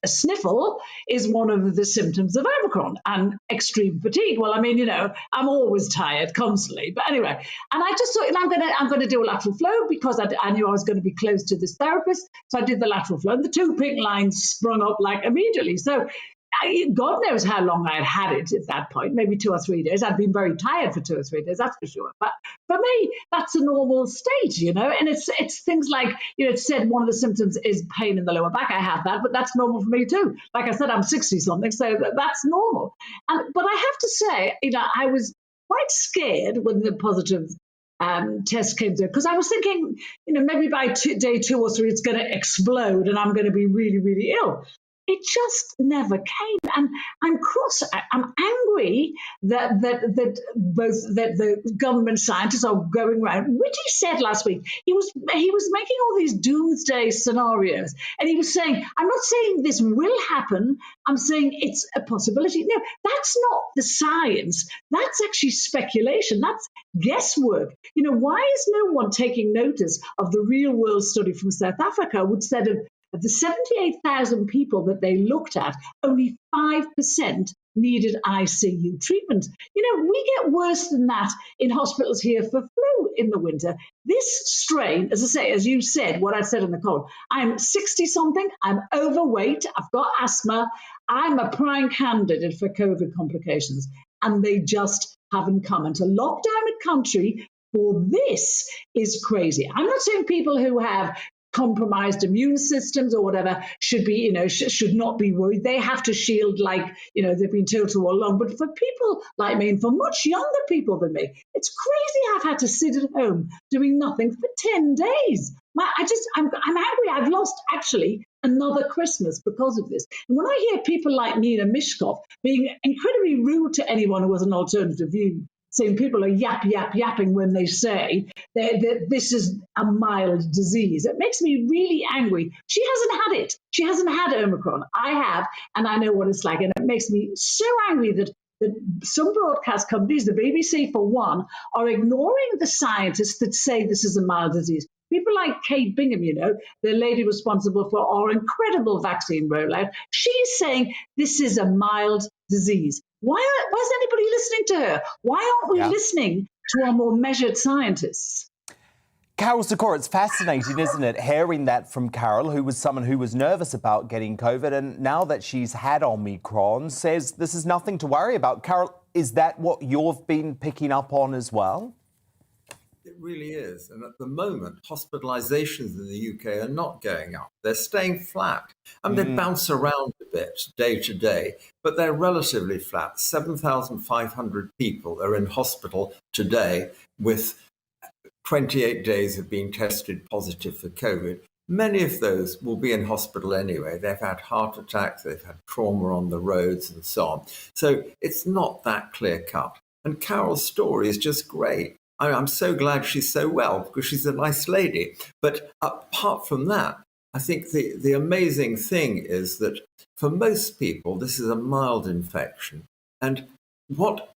a sniffle is one of the symptoms of Omicron and extreme fatigue. Well, I mean, you know, I'm always tired constantly. But anyway, and I just thought, I'm going to do a lateral flow because I knew I was going to be close to this therapist. So I did the lateral flow, and the two pink lines sprung up like immediately. So God knows how long I'd had it at that point, maybe 2 or 3 days. I'd been very tired for 2 or 3 days, that's for sure. But for me, that's a normal state, and it's things like, it said one of the symptoms is pain in the lower back. I have that, but that's normal for me too. Like I said, I'm 60 something, so that's normal. But I have to say, I was quite scared when the positive test came through, because I was thinking, maybe by day 2 or 3, it's going to explode and I'm going to be really, really ill. It just never came, and I'm cross. I'm angry that both the government scientists are going around. Whitty said last week he was making all these doomsday scenarios, and he was saying, "I'm not saying this will happen. I'm saying it's a possibility." No, that's not the science. That's actually speculation. That's guesswork. Why is no one taking notice of the real world study from South Africa, which said of the 78,000 people that they looked at, only 5% needed ICU treatment. We get worse than that in hospitals here for flu in the winter. This strain, as I say, as you said, what I said in the column, I'm 60-something, I'm overweight, I've got asthma, I'm a prime candidate for COVID complications, and they just haven't come. And to lock down a country for this is crazy. I'm not saying people who have compromised immune systems or whatever should be, should not be worried. They have to shield like, they've been told to all along. But for people like me, and for much younger people than me, it's crazy I've had to sit at home doing nothing for 10 days. I'm angry. I've lost actually another Christmas because of this. And when I hear people like Nina Mishkov being incredibly rude to anyone who has an alternative view, saying people are yapping when they say that this is a mild disease. It makes me really angry. She hasn't had it. She hasn't had Omicron. I have, and I know what it's like. And it makes me so angry that some broadcast companies, the BBC for one, are ignoring the scientists that say this is a mild disease. People like Kate Bingham, the lady responsible for our incredible vaccine rollout, she's saying this is a mild disease. Why is anybody listening to her? Why aren't we listening to our more measured scientists?
Carol Sikora, it's fascinating, isn't it, hearing that from Carol, who was someone who was nervous about getting COVID, and now that she's had Omicron, says this is nothing to worry about. Carol, is that what you've been picking up on as well?
It really is. And at the moment, hospitalizations in the UK are not going up. They're staying flat. They bounce around a bit day to day, but they're relatively flat. 7,500 people are in hospital today with 28 days of being tested positive for COVID. Many of those will be in hospital anyway. They've had heart attacks, they've had trauma on the roads and so on. So it's not that clear cut. And Carol's story is just great. I'm so glad she's so well because she's a nice lady. But apart from that, I think the amazing thing is that for most people, this is a mild infection. And what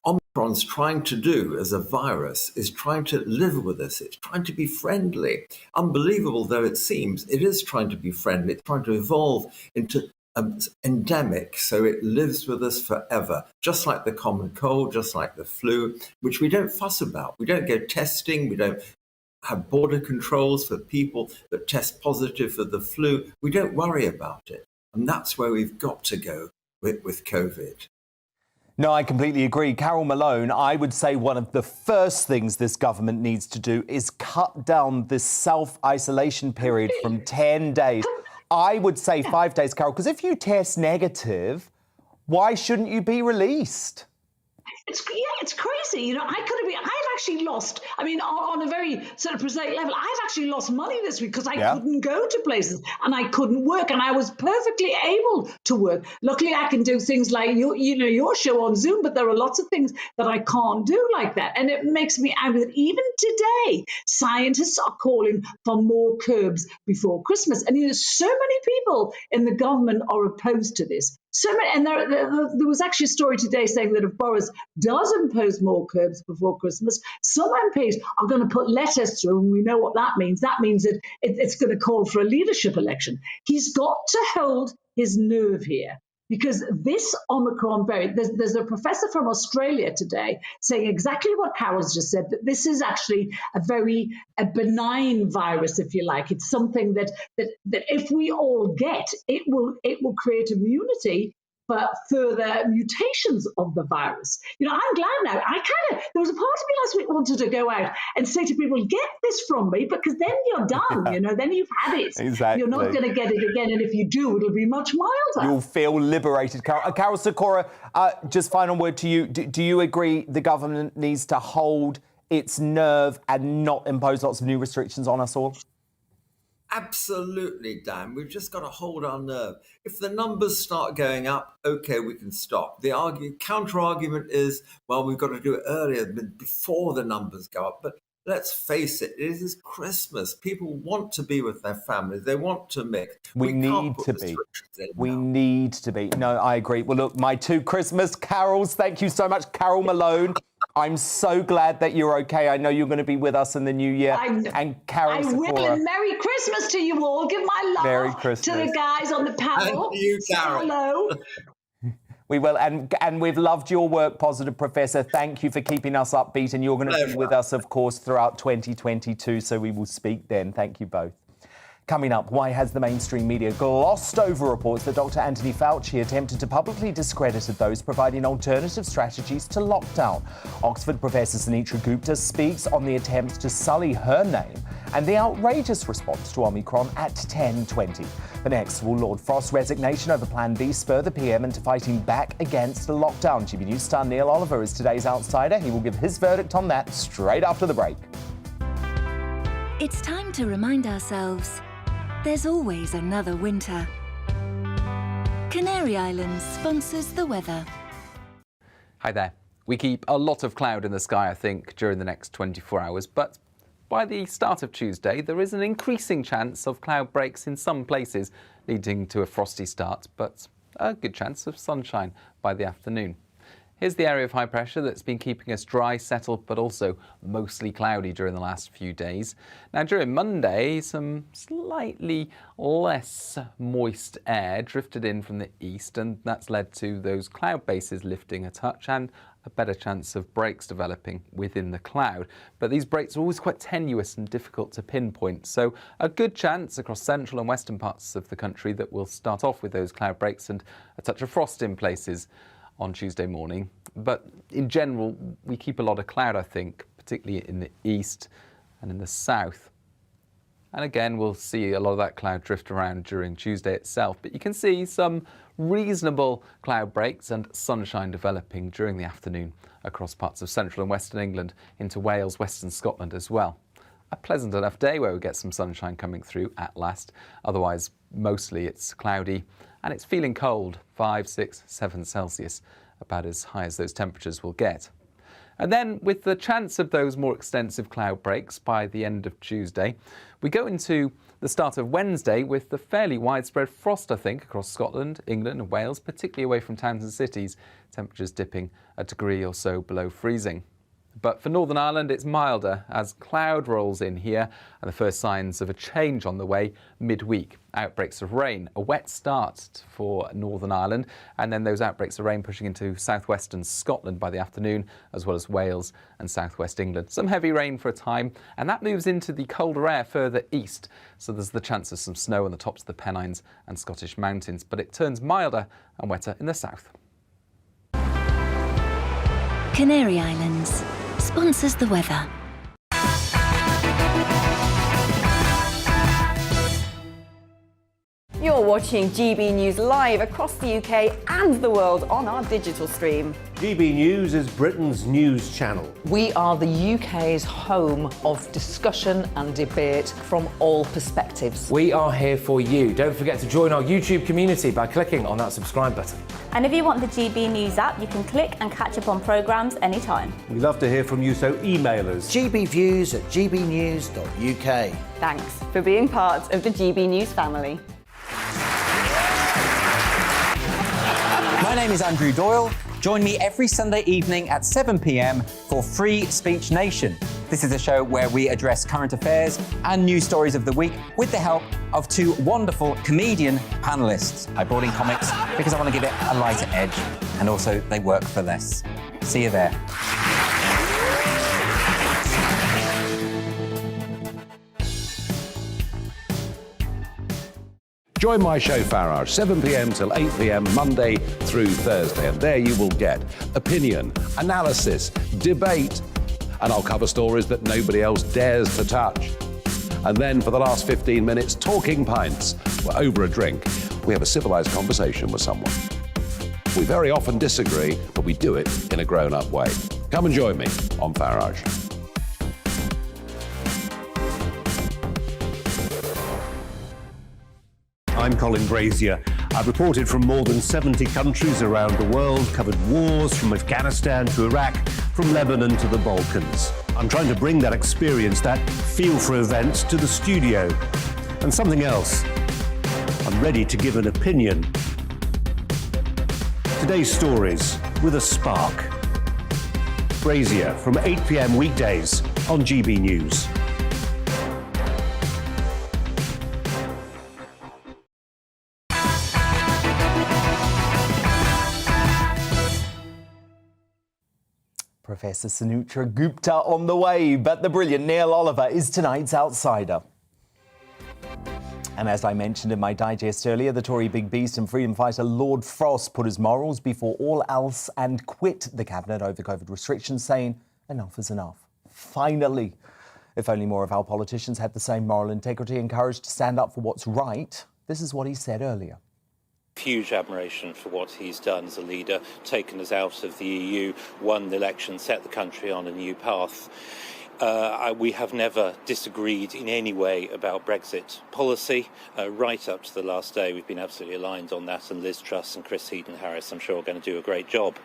Omicron's trying to do as a virus is trying to live with us. It's trying to be friendly. Unbelievable though it seems, it is trying to be friendly. It's trying to evolve into endemic, so it lives with us forever, just like the common cold, just like the flu, which we don't fuss about. We don't go testing, we don't have border controls for people that test positive for the flu. We don't worry about it. And that's where we've got to go with COVID.
No, I completely agree. Carol Malone, I would say one of the first things this government needs to do is cut down this self-isolation period from 10 days. I would say 5 days, Carol, because if you test negative, why shouldn't you be released?
It's crazy. I've actually lost, on a very sort of prosaic level, I've actually lost money this week because I couldn't go to places and I couldn't work, and I was perfectly able to work. Luckily, I can do things like your show on Zoom, but there are lots of things that I can't do like that. And it makes me angry that even today, scientists are calling for more curbs before Christmas. And so many people in the government are opposed to this. So many, and there was actually a story today saying that if Boris does impose more curbs before Christmas, some MPs are going to put letters through, and we know what that means. That means that it's going to call for a leadership election. He's got to hold his nerve here, because this Omicron variant, there's a professor from Australia today saying exactly what Carol's just said, that this is actually a benign virus, if you like. It's something that if we all get, it will create immunity for further mutations of the virus. You know, I'm glad now. There was a part of me last week wanted to go out and say to people, get this from me, because then you're done, you know, then you've had it.
Exactly.
You're not going to get it again, and if you do, it'll be much milder.
You'll feel liberated. Carol Sikora, just final word to you. Do you agree the government needs to hold its nerve and not impose lots of new restrictions on us all?
Absolutely, Dan. We've just got to hold our nerve. If the numbers start going up, okay, we can stop. The counter-argument is, well, we've got to do it earlier, before the numbers go up. But let's face it, it is Christmas. People want to be with their families. They want to mix.
We need to be. We need to be. No, I agree. Well, look, my two Christmas carols, thank you so much, Carol Malone. I'm so glad that you're okay. I know you're going to be with us in the new year. And Carol Sikora.
I will. And Merry Christmas to you all. Give my love
Merry Christmas
to the guys on the panel.
Thank you, Carol.
Hello.
We will, and we've loved your work, Positive Professor. Thank you for keeping us upbeat, and you're going to be with us, of course, throughout 2022, so we will speak then. Thank you both. Coming up, why has the mainstream media glossed over reports that Dr. Anthony Fauci attempted to publicly discredit those providing alternative strategies to lockdown? Oxford Professor Sunitra Gupta speaks on the attempts to sully her name and the outrageous response to Omicron at 10:20. The next, will Lord Frost's resignation over Plan B spur the PM into fighting back against the lockdown? GBNews star Neil Oliver is today's outsider. He will give his verdict on that straight after the break.
It's time to remind ourselves there's always another winter. Canary Islands sponsors the weather.
Hi there. We keep a lot of cloud in the sky, I think, during the next 24 hours, but by the start of Tuesday, there is an increasing chance of cloud breaks in some places, leading to a frosty start, but a good chance of sunshine by the afternoon. Here's the area of high pressure that's been keeping us dry, settled, but also mostly cloudy during the last few days. Now, during Monday, some slightly less moist air drifted in from the east, and that's led to those cloud bases lifting a touch and a better chance of breaks developing within the cloud. But these breaks are always quite tenuous and difficult to pinpoint, so a good chance across central and western parts of the country that we'll start off with those cloud breaks and a touch of frost in places on Tuesday morning. But in general, we keep a lot of cloud, I think, particularly in the east and in the south. And again, we'll see a lot of that cloud drift around during Tuesday itself. But you can see some reasonable cloud breaks and sunshine developing during the afternoon across parts of central and western England into Wales, western Scotland as well. A pleasant enough day where we get some sunshine coming through at last. Otherwise, mostly it's cloudy and it's feeling cold, 5, 6, 7 Celsius, about as high as those temperatures will get. And then with the chance of those more extensive cloud breaks by the end of Tuesday, we go into the start of Wednesday with the fairly widespread frost, I think, across Scotland, England and Wales, particularly away from towns and cities, temperatures dipping a degree or so below freezing. But for Northern Ireland, it's milder as cloud rolls in here and the first signs of a change on the way midweek. Outbreaks of rain, a wet start for Northern Ireland, and then those outbreaks of rain pushing into southwestern Scotland by the afternoon, as well as Wales and southwest England. Some heavy rain for a time, and that moves into the colder air further east. So there's the chance of some snow on the tops of the Pennines and Scottish mountains, but it turns milder and wetter in the south.
Canary Islands sponsors the weather.
You're watching GB News live across the UK and the world on our digital stream.
GB News is Britain's news channel.
We are the UK's home of discussion and debate from all perspectives.
We are here for you. Don't forget to join our YouTube community by clicking on that subscribe button.
And if you want the GB News app, you can click and catch up on programmes anytime.
We love to hear from you, so email us.
gbviews@gbnews.uk.
Thanks for being part of the GB News family.
My name is Andrew Doyle. Join me every Sunday evening at 7 p.m. for Free Speech Nation. This is a show where we address current affairs and news stories of the week with the help of two wonderful comedian panellists. I brought in comics because I want to give it a lighter edge, and also they work for less. See you there.
Join my show Farage, 7 p.m. till 8 p.m. Monday through Thursday, and there you will get opinion, analysis, debate, and I'll cover stories that nobody else dares to touch. And then for the last 15 minutes, talking pints. We're over a drink. We have a civilized conversation with someone. We very often disagree, but we do it in a grown-up way. Come and join me on Farage.
I'm Colin Brazier. I've reported from more than 70 countries around the world, covered wars from Afghanistan to Iraq, from Lebanon to the Balkans. I'm trying to bring that experience, that feel for events, to the studio. And something else. I'm ready to give an opinion. Today's stories with a spark. Brazier from 8 p.m. weekdays on GB News.
Professor Sunetra Gupta on the way, but the brilliant Neil Oliver is tonight's outsider. And as I mentioned in my digest earlier, the Tory big beast and freedom fighter Lord Frost put his morals before all else and quit the cabinet over COVID restrictions, saying enough is enough. Finally, if only more of our politicians had the same moral integrity and courage to stand up for what's right, this is what he said earlier.
Huge admiration for what he's done as a leader, taken us out of the EU, won the election, set the country on a new path. We have never disagreed in any way about Brexit policy. Right up to the last day, we've been absolutely aligned on that, and Liz Truss and Chris Heaton-Harris, I'm sure, are going to do a great job.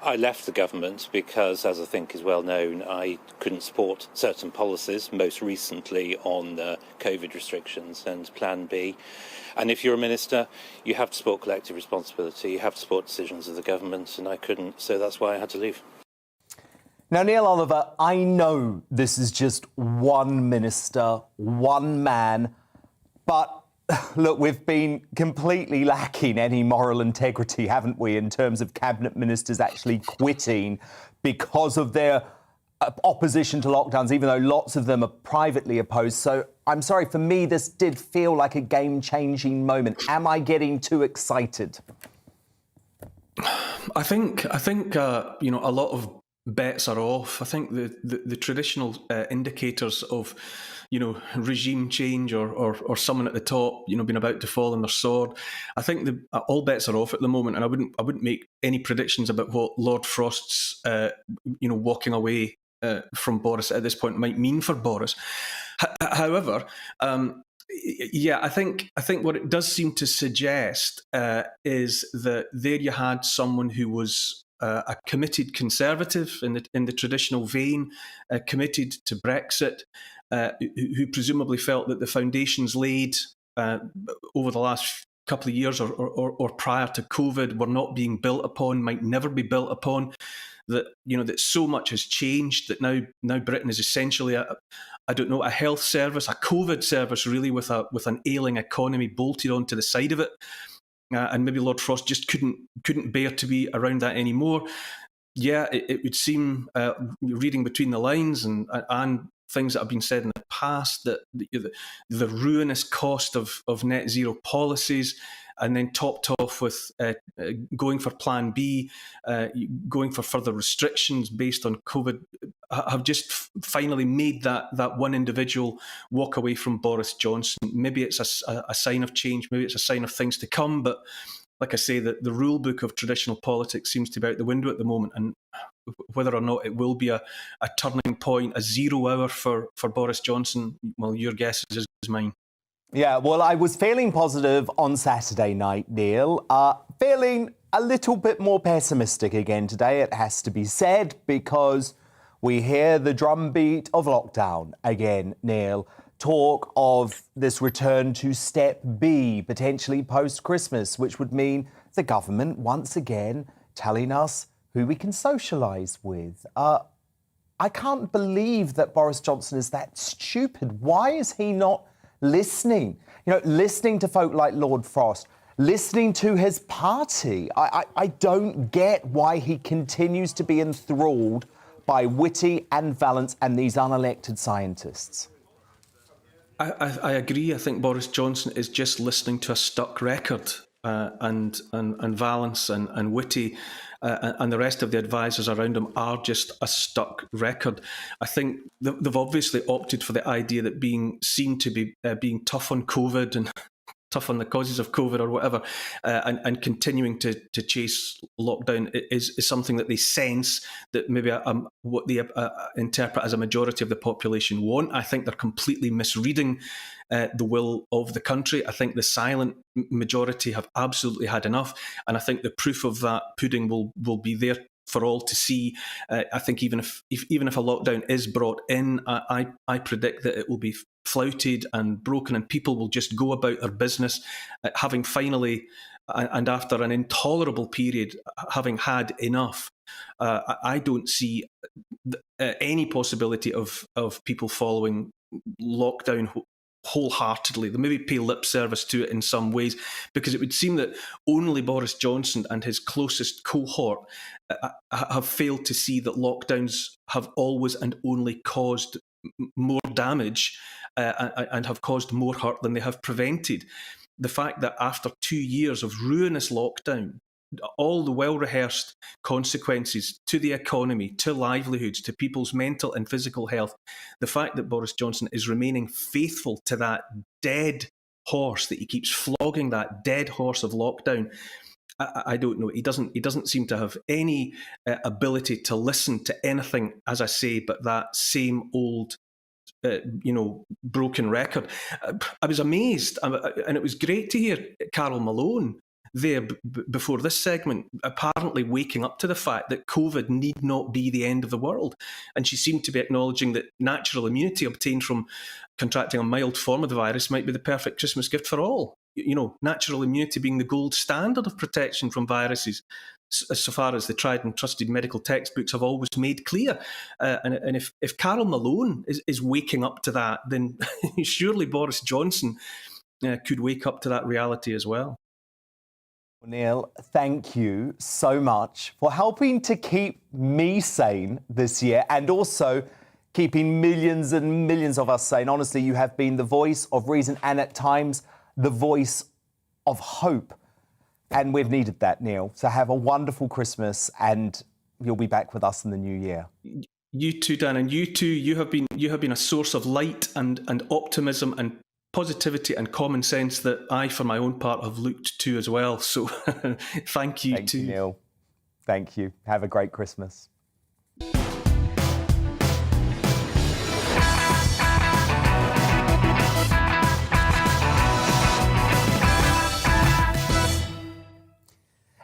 I left the government because, as I think is well known, I couldn't support certain policies, most recently on COVID restrictions and Plan B. And if you're a minister, you have to support collective responsibility, you have to support decisions of the government, and I couldn't, so that's why I had to leave.
Now, Neil Oliver, I know this is just one minister, one man, but look, we've been completely lacking any moral integrity, haven't we, in terms of cabinet ministers actually quitting because of their opposition to lockdowns, even though lots of them are privately opposed. So I'm sorry, for me, this did feel like a game-changing moment. Am I getting too excited?
I think a lot of bets are off. I think the traditional indicators of, regime change or someone at the top, being about to fall on their sword. I think all bets are off at the moment, and I wouldn't make any predictions about what Lord Frost's, walking away from Boris at this point might mean for Boris. However, I think what it does seem to suggest is that there you had someone who was a committed Conservative in the traditional vein, committed to Brexit, who presumably felt that the foundations laid over the last couple of years or prior to COVID were not being built upon, might never be built upon. That that so much has changed that now Britain is essentially a health service, a COVID service, really, with an ailing economy bolted onto the side of it. And maybe Lord Frost just couldn't bear to be around that anymore. Yeah, it would seem, reading between the lines and things that have been said in the past, that the ruinous cost of net zero policies, and then topped off with going for Plan B, going for further restrictions based on COVID, have just finally made that one individual walk away from Boris Johnson. Maybe it's a sign of change, maybe it's a sign of things to come, but like I say, the rule book of traditional politics seems to be out the window at the moment, and whether or not it will be a turning point, a 0 hour for Boris Johnson, well, your guess is mine.
Yeah, well, I was feeling positive on Saturday night, Neil. Feeling a little bit more pessimistic again today, it has to be said, because we hear the drumbeat of lockdown again, Neil. Talk of this return to step B, potentially post-Christmas, which would mean the government once again telling us who we can socialise with. I can't believe that Boris Johnson is that stupid. Why is he not listening? Listening to folk like Lord Frost, listening to his party. I don't get why he continues to be enthralled by Whitty and Vallance and these unelected scientists.
I agree. I think Boris Johnson is just listening to a stuck record, and Valence and Whitty and the rest of the advisors around him are just a stuck record. I think they've obviously opted for the idea that being seen to be being tough on COVID and tough on the causes of COVID or whatever, and continuing to chase lockdown is something that they sense that maybe what they interpret as a majority of the population want. I think they're completely misreading the will of the country. I think the silent majority have absolutely had enough, and I think the proof of that pudding will be there for all to see. I think even if a lockdown is brought in, I predict that it will be flouted and broken, and people will just go about their business, having finally, and after an intolerable period, having had enough. I don't see any possibility of people following lockdown wholeheartedly. They maybe pay lip service to it in some ways, because it would seem that only Boris Johnson and his closest cohort have failed to see that lockdowns have always and only caused more damage and have caused more hurt than they have prevented. The fact that after 2 years of ruinous lockdown, all the well-rehearsed consequences to the economy, to livelihoods, to people's mental and physical health, the fact that Boris Johnson is remaining faithful to that dead horse, that he keeps flogging that dead horse of lockdown, I don't know. He doesn't seem to have any ability to listen to anything, as I say, but that same old broken record. I was amazed, and it was great to hear Carol Malone there before this segment, apparently waking up to the fact that COVID need not be the end of the world. And she seemed to be acknowledging that natural immunity obtained from contracting a mild form of the virus might be the perfect Christmas gift for all. Natural immunity being the gold standard of protection from viruses, so far as the tried and trusted medical textbooks have always made clear. And if Carol Malone is waking up to that, then surely Boris Johnson could wake up to that reality as well.
Neil, thank you so much for helping to keep me sane this year, and also keeping millions and millions of us sane. Honestly, you have been the voice of reason and at times the voice of hope. And we've needed that, Neil. So have a wonderful Christmas, and you'll be back with us in the new year.
You too, Dan, and you too. You have been a source of light and optimism and positivity and common sense that I, for my own part, have looked to as well. So thank you too.
You, Neil. Thank you. Have a great Christmas.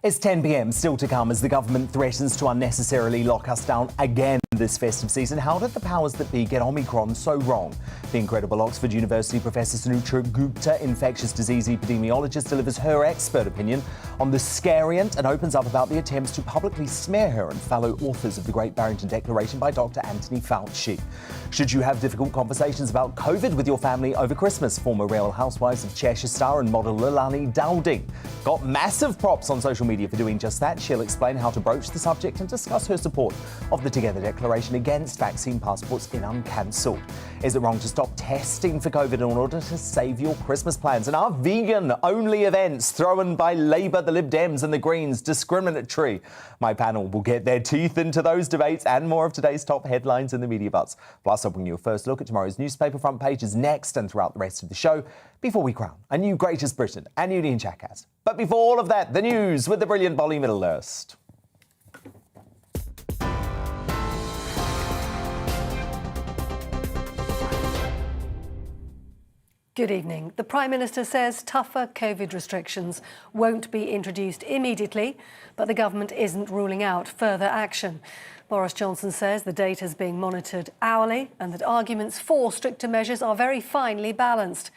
It's 10 p.m, still to come as the government threatens to unnecessarily lock us down again this festive season. How did the powers that be get Omicron so wrong? The incredible Oxford University Professor Sunetra Gupta, infectious disease epidemiologist, delivers her expert opinion on the scariant and opens up about the attempts to publicly smear her and fellow authors of the Great Barrington Declaration by Dr. Anthony Fauci. Should you have difficult conversations about COVID with your family over Christmas? Former Real Housewives of Cheshire star and model Lilani Dowding got massive props on social media for doing just that. She'll explain how to broach the subject and discuss her support of the Together Declaration against vaccine passports in uncancelled. Is it wrong to stop testing for COVID in order to save your Christmas plans? And are vegan-only events thrown by Labour, the Lib Dems and the Greens discriminatory? My panel will get their teeth into those debates and more of today's top headlines in the media buzz. Plus, I'll bring you a first look at tomorrow's newspaper front pages next and throughout the rest of the show before we crown a new greatest Briton and Union Jackass. But before all of that, the news with the brilliant Bolly Middlehurst.
Good evening. The Prime Minister says tougher COVID restrictions won't be introduced immediately, but the government isn't ruling out further action. Boris Johnson says the data is being monitored hourly and that arguments for stricter measures are very finely balanced.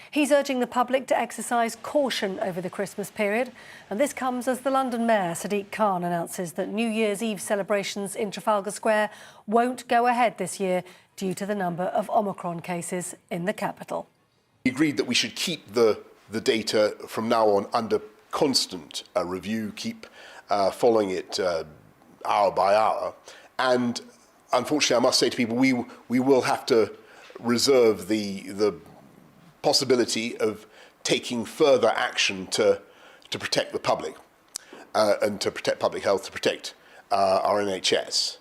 He's urging the public to exercise caution over the Christmas period, and this comes as the London Mayor, Sadiq Khan, announces that New Year's Eve celebrations in Trafalgar Square won't go ahead this year due to the number of Omicron cases in the capital.
We agreed that we should keep the data from now on under constant review, keep following it hour by hour. And unfortunately, I must say to people, we will have to reserve possibility of taking further action to protect the public and to protect public health, to protect our NHS.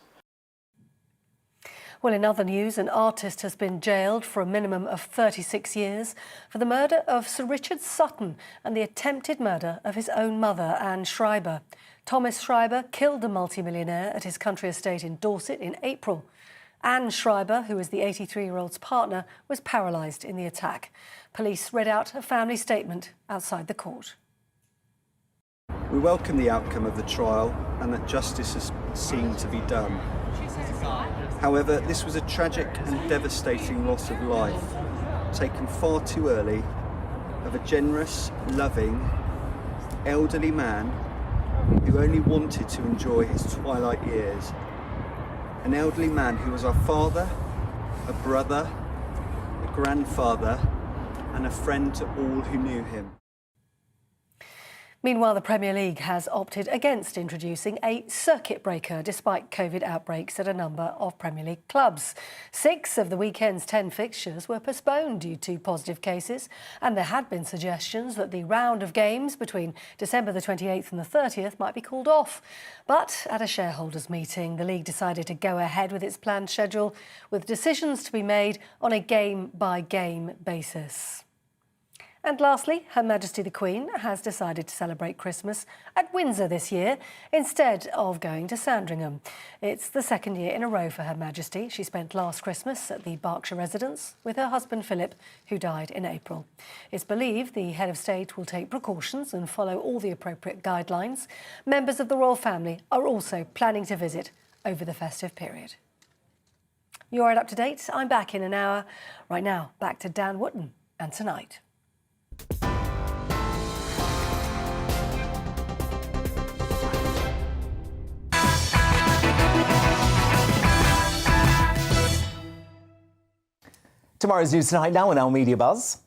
Well, in other news, an artist has been jailed for a minimum of 36 years for the murder of Sir Richard Sutton and the attempted murder of his own mother, Anne Schreiber. Thomas Schreiber killed the multimillionaire at his country estate in Dorset in April. Anne Schreiber, who is the 83-year-old's partner, was paralysed in the attack. Police read out a family statement outside the court.
We welcome the outcome of the trial and that justice is seen to be done. However, this was a tragic and devastating loss of life, taken far too early, of a generous, loving, elderly man who only wanted to enjoy his twilight years. An elderly man who was our father, a brother, a grandfather, and a friend to all who knew him.
Meanwhile, the Premier League has opted against introducing a circuit breaker despite COVID outbreaks at a number of Premier League clubs. 6 of the weekend's 10 fixtures were postponed due to positive cases, and there had been suggestions that the round of games between December the 28th and the 30th might be called off. But at a shareholders' meeting, the league decided to go ahead with its planned schedule, with decisions to be made on a game-by-game basis. And lastly, Her Majesty the Queen has decided to celebrate Christmas at Windsor this year instead of going to Sandringham. It's the second year in a row for Her Majesty. She spent last Christmas at the Berkshire residence with her husband Philip, who died in April. It's believed the head of state will take precautions and follow all the appropriate guidelines. Members of the royal family are also planning to visit over the festive period. You're right up to date. I'm back in an hour. Right now, back to Dan Wootton and Tonight.
Tomorrow's News Tonight now on our Media Buzz.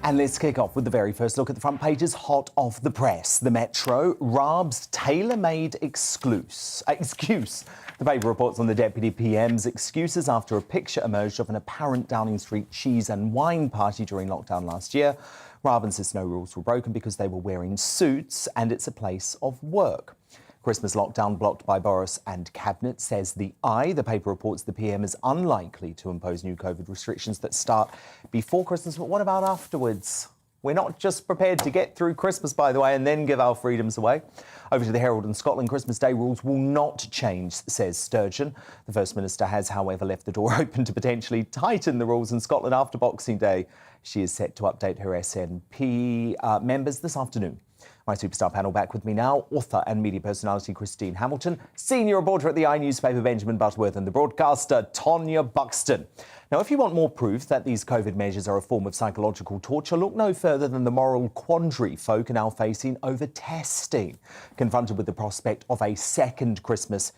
And let's kick off with the very first look at the front pages hot off the press. The Metro, Raab's tailor-made excuse. The paper reports on the Deputy PM's excuses after a picture emerged of an apparent Downing Street cheese and wine party during lockdown last year. Raab insists no rules were broken because they were wearing suits and it's a place of work. Christmas lockdown blocked by Boris and Cabinet, says the Eye. The paper reports the PM is unlikely to impose new COVID restrictions that start before Christmas. But what about afterwards? We're not just prepared to get through Christmas, by the way, and then give our freedoms away. Over to the Herald in Scotland, Christmas Day rules will not change, says Sturgeon. The First Minister has, however, left the door open to potentially tighten the rules in Scotland after Boxing Day. She is set to update her SNP members this afternoon. My superstar panel back with me now, author and media personality Christine Hamilton, senior reporter at the I newspaper Benjamin Butterworth, and the broadcaster Tonya Buxton. Now, if you want more proof that these COVID measures are a form of psychological torture, look no further than the moral quandary folk are now facing over testing. Confronted with the prospect of a second Christmas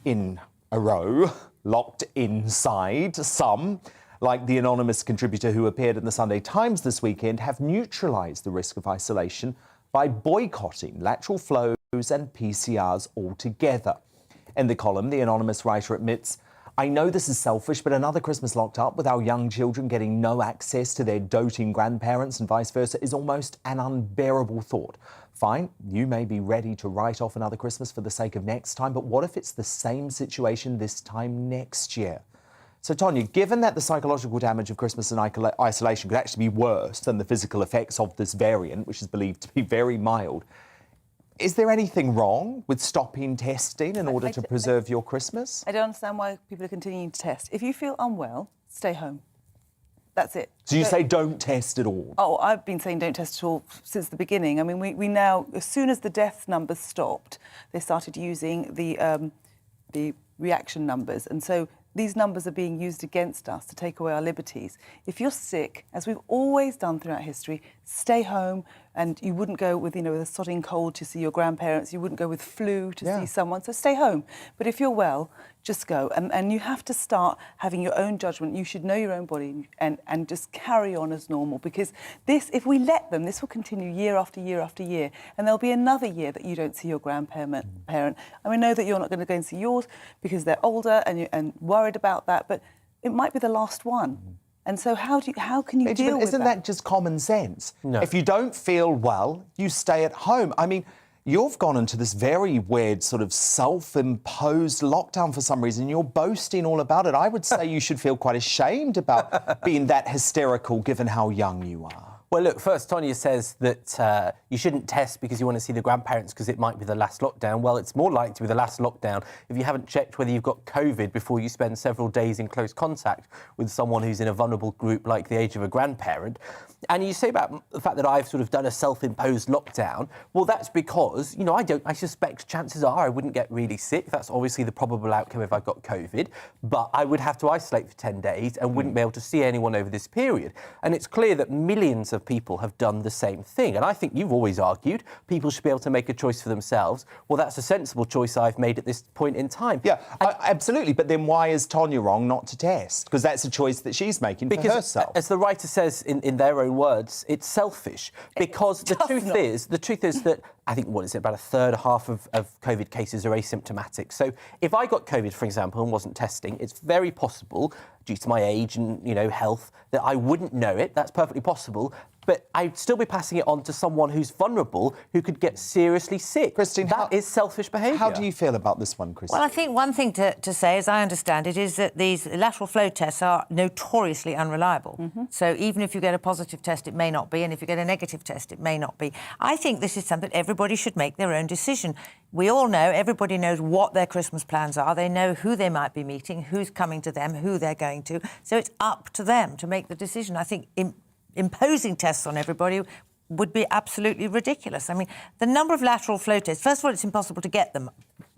in a row, locked inside, some, like the anonymous contributor who appeared in the Sunday Times this weekend, have neutralised the risk of isolation by boycotting lateral flows and PCRs altogether. In the column, the anonymous writer admits, "I know this is selfish, but another Christmas locked up with our young children getting no access to their doting grandparents and vice versa is almost an unbearable thought. Fine, you may be ready to write off another Christmas for the sake of next time, but what if it's the same situation this time next year?" So, Tonya, given that the psychological damage of Christmas and isolation could actually be worse than the physical effects of this variant, which is believed to be very mild, is there anything wrong with stopping testing in order to preserve your Christmas?
I don't understand why people are continuing to test. If you feel unwell, stay home. That's it.
So you say don't test at all?
Oh, I've been saying don't test at all since the beginning. I mean, we now, as soon as the death numbers stopped, they started using the reaction numbers. And so these numbers are being used against us to take away our liberties. If you're sick, as we've always done throughout history, stay home, and you wouldn't go with, with a sodding cold to see your grandparents, you wouldn't go with flu to see someone, so stay home. But if you're well, just go. And you have to start having your own judgment. You should know your own body and just carry on as normal, because this, if we let them, this will continue year after year after year, and there'll be another year that you don't see your grandparent. And we know that you're not going to go and see yours because they're older and worried about that, but it might be the last one. And so how can you deal with
Isn't that just common sense?
No.
If you don't feel well, you stay at home. I mean, you've gone into this very weird sort of self-imposed lockdown for some reason. You're boasting all about it. I would say you should feel quite ashamed about being that hysterical given how young you are.
Well, look, first, Tonya says that you shouldn't test because you want to see the grandparents because it might be the last lockdown. Well, it's more likely to be the last lockdown if you haven't checked whether you've got COVID before you spend several days in close contact with someone who's in a vulnerable group like the age of a grandparent. And you say about the fact that I've sort of done a self-imposed lockdown. Well, that's because, you know, I suspect chances are I wouldn't get really sick. That's obviously the probable outcome if I got COVID. But I would have to isolate for 10 days and wouldn't be able to see anyone over this period. And it's clear that millions of people have done the same thing. And I think you've always argued people should be able to make a choice for themselves. Well, that's a sensible choice I've made at this point in time.
Yeah, absolutely. But then why is Tonya wrong not to test? Because that's a choice that she's making for herself.
As the writer says in their own words, it's selfish. Because the truth is that I think, what is it, about a third, half of COVID cases are asymptomatic. So if I got COVID, for example, and wasn't testing, it's very possible, due to my age and, you know, health, that I wouldn't know it. That's perfectly possible. But I'd still be passing it on to someone who's vulnerable, who could get seriously sick.
Christine,
that is selfish behaviour.
How do you feel about this one, Christine?
Well, I think one thing to say, as I understand it, is that these lateral flow tests are notoriously unreliable.
Mm-hmm.
So even if you get a positive test, it may not be, and if you get a negative test, it may not be. I think this is something everybody should make their own decision. We all know, everybody knows what their Christmas plans are. They know who they might be meeting, who's coming to them, who they're going to. So it's up to them to make the decision. I think imposing tests on everybody would be absolutely ridiculous. I mean, the number of lateral flow tests, first of all, it's impossible to get them,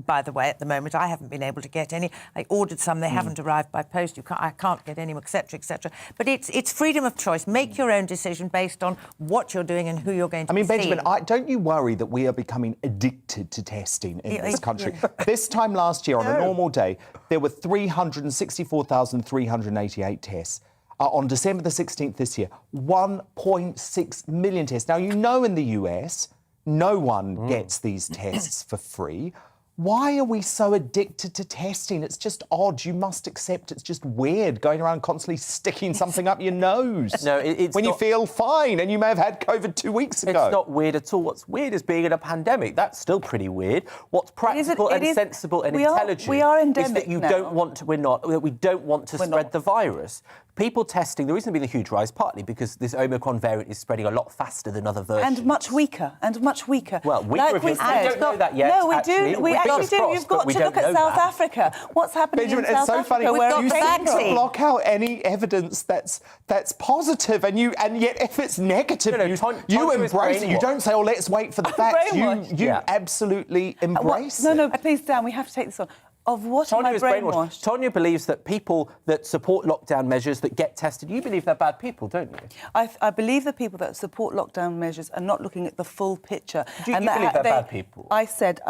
by the way, at the moment. I haven't been able to get any. I ordered some, they haven't arrived by post. I can't get any, etc., etc. But it's freedom of choice. Make your own decision based on what you're doing and who you're going to be seeing.
Benjamin, don't you worry that we are becoming addicted to testing in this country? This time last year, on a normal day, there were 364,388 tests. On December the 16th this year, 1.6 million tests. Now, you know in the US, no one gets these tests for free. Why are we so addicted to testing? It's just odd. You must accept it's just weird going around constantly sticking something up your nose.
No, it's
when you feel fine and you may have had COVID 2 weeks ago.
It's not weird at all. What's weird is being in a pandemic. That's still pretty weird. What's practical and sensible and intelligent
we are endemic
is that you
now.
don't want to. We don't want to spread the virus. People testing, the reason there's been a huge rise, partly because this Omicron variant is spreading a lot faster than other versions.
And much weaker.
Well, weaker
like we said.
I don't know that yet.
No, we
actually.
do. We actually do. You've got to look at South Africa. What's happening
Benjamin,
in South
it's so
Africa?
funny.
Where
You seem to block out any evidence that's positive, and yet if it's negative, you embrace it. You don't say, "Oh, let's wait for the facts." You absolutely embrace it.
No, please, Dan. We have to take this on. Of what am I brainwashed?
Tonya believes that people that support lockdown measures that get tested, you believe they're bad people, don't you?
I believe the people that support lockdown measures are not looking at the full picture.
Do you believe they're bad people?
I said,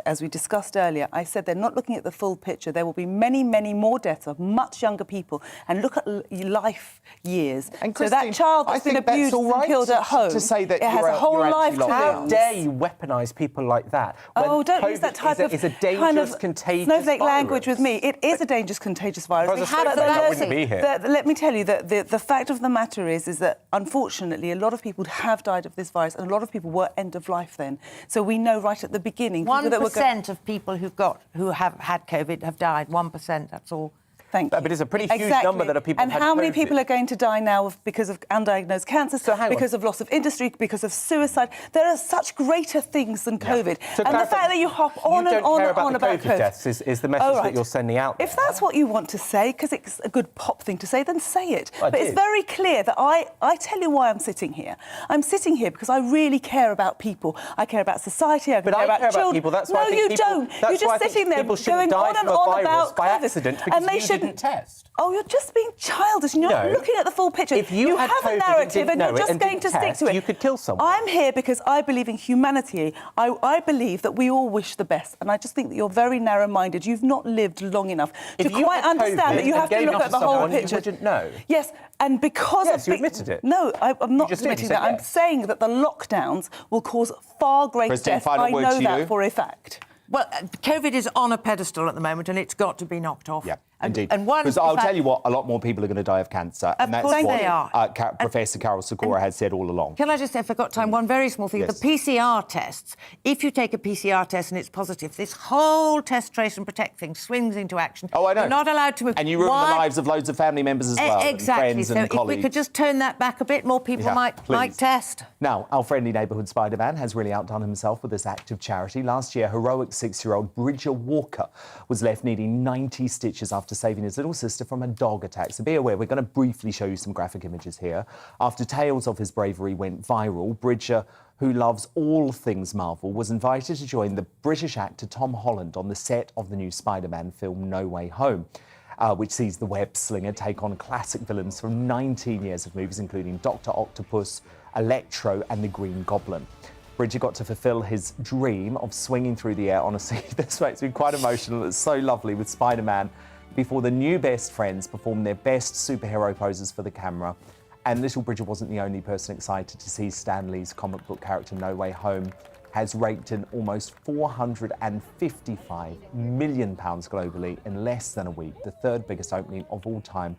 as we discussed earlier, I said they're not looking at the full picture. There will be many, many more deaths of much younger people. And look at life years.
And
so that child that's been abused and killed at home,
to say that
it has a whole life to live.
How dare you weaponise people like that?
Oh, don't use that type of
It's a dangerous, contagious
snowflake
virus.
language with me. It is a dangerous, contagious virus.
Well, I wouldn't be here.
Let me tell you that the fact of the matter is that, unfortunately, a lot of people have died of this virus, and a lot of people were end of life then. So we know right at the beginning...
1% of people who have had COVID have died. 1%, that's all.
Thank you.
But it's a pretty huge number that are people
And how many people are going to die now because of undiagnosed cancers, because of loss of industry, because of suicide? There are such greater things than COVID.
So
and the fact that you hop on and on and on about COVID
deaths is the message that you're sending out there.
If that's what you want to say, because it's a good pop thing to say, then say it. But it's very clear that I tell you why I'm sitting here. I'm sitting here because I really care about people. I care about society. I care about children.
People. That's why I think
you don't. You're just sitting there going on and on about
by accident because you didn't test.
Oh, you're just being childish and you're not looking at the full picture.
If you
have a narrative and you're just going to stick to it.
You could kill someone.
I'm here because I believe in humanity. I believe that we all wish the best. And I just think that you're very narrow-minded. You've not lived long enough to quite understand that you have to look at the whole picture.
You wouldn't know.
Yes, and because
you admitted it.
No, I'm not admitting that. I'm saying that the lockdowns will cause far greater death. I know that for a fact.
Well, COVID is on a pedestal at the moment, and it's got to be knocked off.
Yeah, indeed.
And one,
because I'll tell you what, a lot more people are going to die of cancer.
Of course they are.
Professor Carol Sikora has said all along.
Can I just say, if I've got time, one very small thing.
Yes.
The PCR tests, if you take a PCR test and it's positive, this whole test, trace and protect thing swings into action.
Oh, I know.
You're not allowed to move.
And you ruin the lives of loads of family members as well,
Exactly.
and friends and
so
colleagues.
if we could just turn that back a bit, more people might test.
Now, our friendly neighbourhood Spider-Man has really outdone himself with this act of charity. Last year, heroic 6-year-old Bridger Walker was left needing 90 stitches after saving his little sister from a dog attack. So be aware, we're going to briefly show you some graphic images here. After tales of his bravery went viral, Bridger, who loves all things Marvel, was invited to join the British actor Tom Holland on the set of the new Spider-Man film No Way Home, which sees the web slinger take on classic villains from 19 years of movies, including Dr. Octopus, Electro and the Green Goblin. Bridger got to fulfil his dream of swinging through the air. Honestly, this makes me quite emotional. It's so lovely with Spider-Man before the new best friends performed their best superhero poses for the camera. And little Bridger wasn't the only person excited to see Stan Lee's comic book character No Way Home has raked in almost £455 million globally in less than a week, the third biggest opening of all time.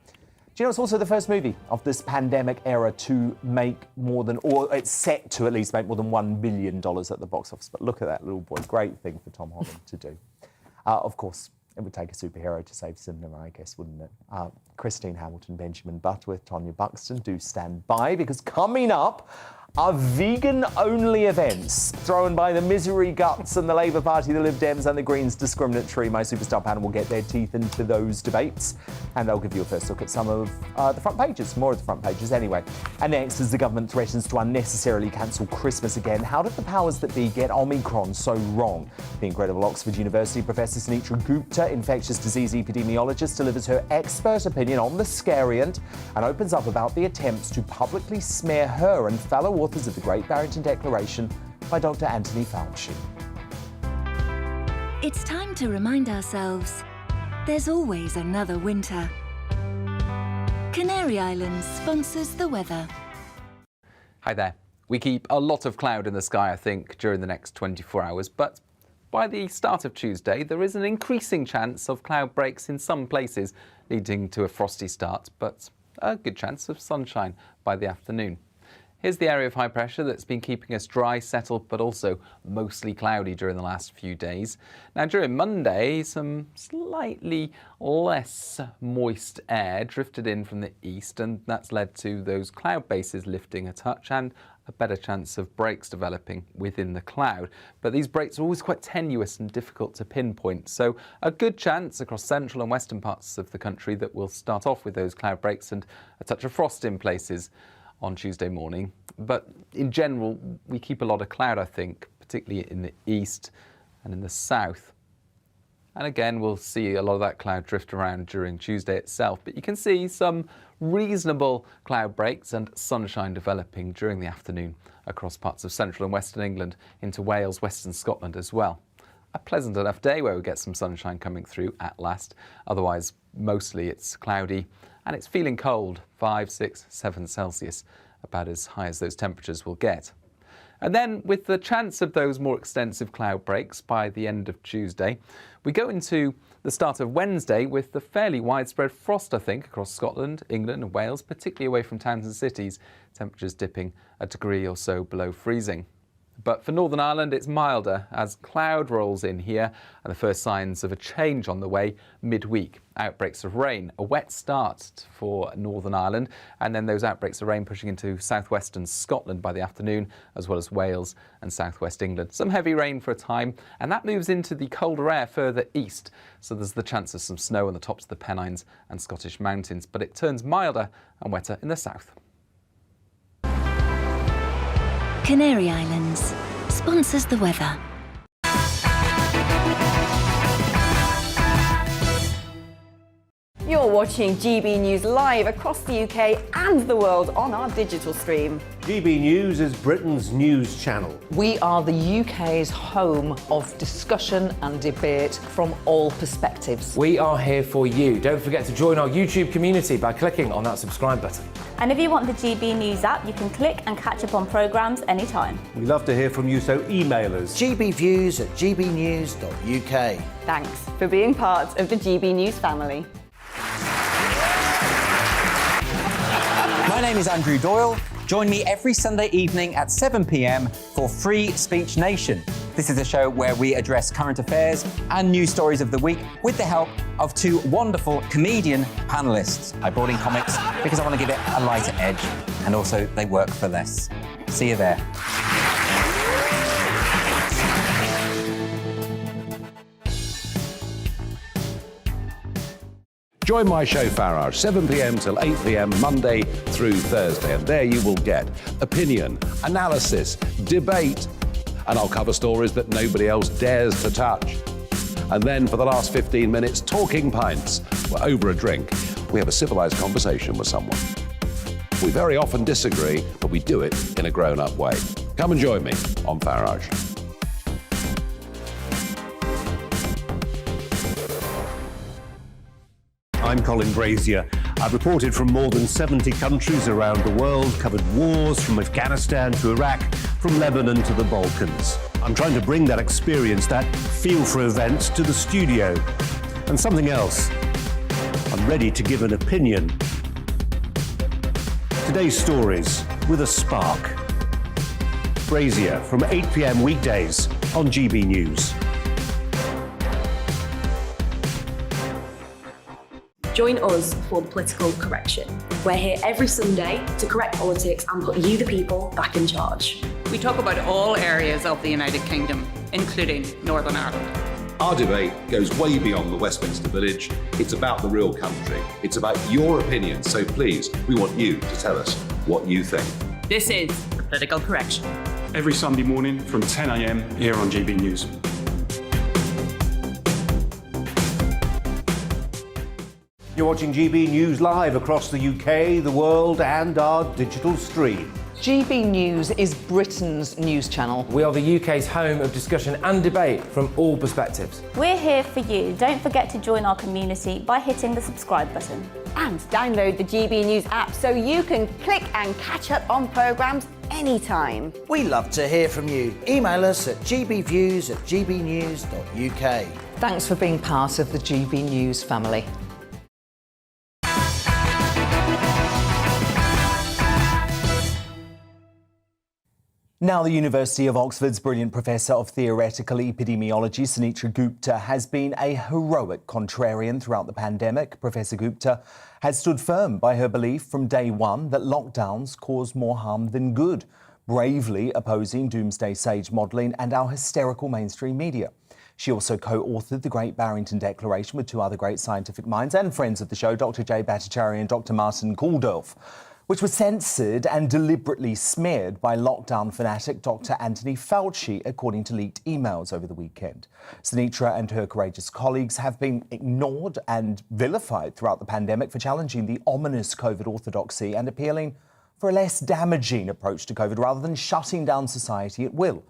Do you know, it's also the first movie of this pandemic era to make more than, or it's set to at least make more than $1 billion at the box office. But look at that little boy. Great thing for Tom Holland to do. Of course, it would take a superhero to save cinema, I guess, wouldn't it? Christine Hamilton, Benjamin Butterworth, Tonya Buxton, do stand by, because coming up are vegan-only events thrown by the Misery Guts and the Labour Party, the Lib Dems and the Greens discriminatory. My superstar panel will get their teeth into those debates, and they'll give you a first look at some of the front pages, more of the front pages anyway. And next, as the government threatens to unnecessarily cancel Christmas again, how did the powers that be get Omicron so wrong? The incredible Oxford University Professor Sunitra Gupta, infectious disease epidemiologist, delivers her expert opinion on the scariant and opens up about the attempts to publicly smear her and fellow authors of the Great Barrington Declaration by Dr. Anthony Fauci.
It's time to remind ourselves there's always another winter. Canary Islands sponsors the weather.
Hi there. We keep a lot of cloud in the sky, I think, during the next 24 hours, but by the start of Tuesday, there is an increasing chance of cloud breaks in some places, leading to a frosty start, but a good chance of sunshine by the afternoon. Here's the area of high pressure that's been keeping us dry, settled, but also mostly cloudy during the last few days. Now, during Monday, some slightly less moist air drifted in from the east, and that's led to those cloud bases lifting a touch and a better chance of breaks developing within the cloud. But these breaks are always quite tenuous and difficult to pinpoint, so a good chance across central and western parts of the country that we'll start off with those cloud breaks and a touch of frost in places on Tuesday morning. But in general, we keep a lot of cloud, I think, particularly in the east and in the south. And again, we'll see a lot of that cloud drift around during Tuesday itself. But you can see some reasonable cloud breaks and sunshine developing during the afternoon across parts of central and western England into Wales, western Scotland as well. A pleasant enough day where we get some sunshine coming through at last. Otherwise, mostly it's cloudy and it's feeling cold, 5, 6, 7 Celsius, about as high as those temperatures will get. And then, with the chance of those more extensive cloud breaks by the end of Tuesday, we go into the start of Wednesday with the fairly widespread frost, I think, across Scotland, England and Wales, particularly away from towns and cities, temperatures dipping a degree or so below freezing. But for Northern Ireland, it's milder as cloud rolls in here and the first signs of a change on the way midweek. Outbreaks of rain, a wet start for Northern Ireland, and then those outbreaks of rain pushing into southwestern Scotland by the afternoon, as well as Wales and southwest England. Some heavy rain for a time, and that moves into the colder air further east. So there's the chance of some snow on the tops of the Pennines and Scottish mountains, but it turns milder and wetter in the south.
Canary Islands sponsors the weather.
You're watching GB News live across the UK and the world on our digital stream.
GB News is Britain's news channel.
We are the UK's home of discussion and debate from all perspectives.
We are here for you. Don't forget to join our YouTube community by clicking on that subscribe button.
And if you want the GB News app, you can click and catch up on programmes anytime.
We love to hear from you, so email us.
gbviews@gbnews.uk.
Thanks for being part of the GB News family.
My name is Andrew Doyle. Join me every Sunday evening at 7 p.m. for Free Speech Nation. This is a show where we address current affairs and news stories of the week with the help of two wonderful comedian panellists. I brought in comics because I want to give it a lighter edge, and also they work for less. See you there.
Join my show Farage, 7 p.m. till 8 p.m. Monday through Thursday, and there you will get opinion, analysis, debate, and I'll cover stories that nobody else dares to touch. And then for the last 15 minutes, talking pints. We're over a drink. We have a civilised conversation with someone. We very often disagree, but we do it in a grown-up way. Come and join me on Farage.
I'm Colin Brazier. I've reported from more than 70 countries around the world, covered wars from Afghanistan to Iraq, from Lebanon to the Balkans. I'm trying to bring that experience, that feel for events, to the studio. And something else. I'm ready to give an opinion. Today's stories with a spark. Brazier from 8 p.m. weekdays on GB News.
Join us for the Political Correction. We're here every Sunday to correct politics and put you, the people, back in charge.
We talk about all areas of the United Kingdom, including Northern Ireland.
Our debate goes way beyond the Westminster Village. It's about the real country. It's about your opinion. So please, we want you to tell us what you think.
This is the Political Correction.
Every Sunday morning from 10 a.m. here on GB News.
You're watching GB News live across the UK, the world, and our digital stream.
GB News is Britain's news channel.
We are the UK's home of discussion and debate from all perspectives.
We're here for you. Don't forget to join our community by hitting the subscribe button.
And download the GB News app so you can click and catch up on programmes anytime.
We love to hear from you. Email us at gbviews@gbnews.uk.
Thanks for being part of the GB News family.
Now, the University of Oxford's brilliant Professor of Theoretical Epidemiology, Sunitra Gupta, has been a heroic contrarian throughout the pandemic. Professor Gupta has stood firm by her belief from day one that lockdowns cause more harm than good, bravely opposing doomsday sage modelling and our hysterical mainstream media. She also co-authored the Great Barrington Declaration with two other great scientific minds and friends of the show, Dr. Jay Bhattacharya and Dr. Martin Kulldorff, which was censored and deliberately smeared by lockdown fanatic Dr. Anthony Fauci, according to leaked emails over the weekend. Sunitra and her courageous colleagues have been ignored and vilified throughout the pandemic for challenging the ominous COVID orthodoxy and appealing for a less damaging approach to COVID rather than shutting down society at will.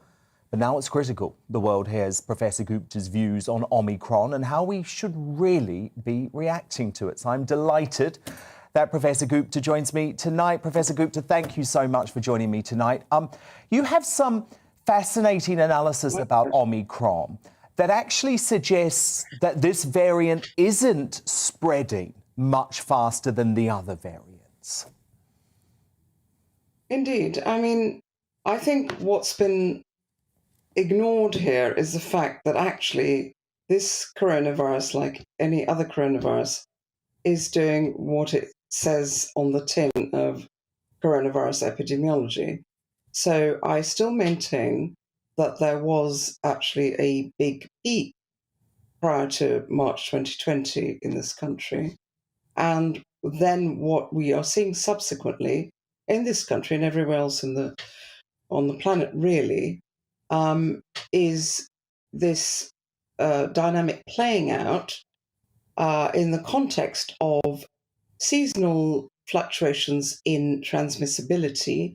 But now it's critical. The world hears Professor Gupta's views on Omicron and how we should really be reacting to it. So I'm delighted that Professor Gupta joins me tonight. Professor Gupta, thank you so much for joining me tonight. You have some fascinating analysis about Omicron that actually suggests that this variant isn't spreading much faster than the other variants.
Indeed. I mean, I think what's been ignored here is the fact that actually this coronavirus, like any other coronavirus, is doing what it says on the tin of coronavirus epidemiology. So I still maintain that there was actually a big peak prior to March 2020 in this country. And then what we are seeing subsequently in this country and everywhere else on the planet really is this dynamic playing out in the context of seasonal fluctuations in transmissibility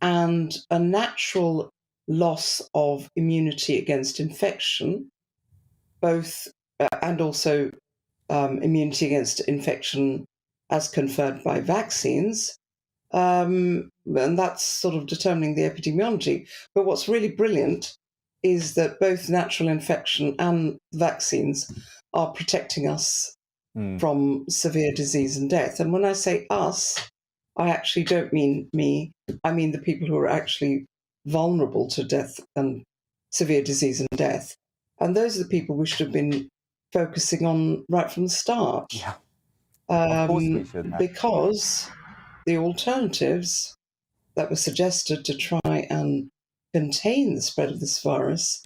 and a natural loss of immunity against infection, both and also immunity against infection as conferred by vaccines. And that's sort of determining the epidemiology. But what's really brilliant is that both natural infection and vaccines are protecting us from severe disease and death. And when I say us, I actually don't mean me. I mean the people who are actually vulnerable to death and severe disease and death. And those are the people we should have been focusing on right from the start.
Yeah. Of course we should.
Because the alternatives that were suggested to try and contain the spread of this virus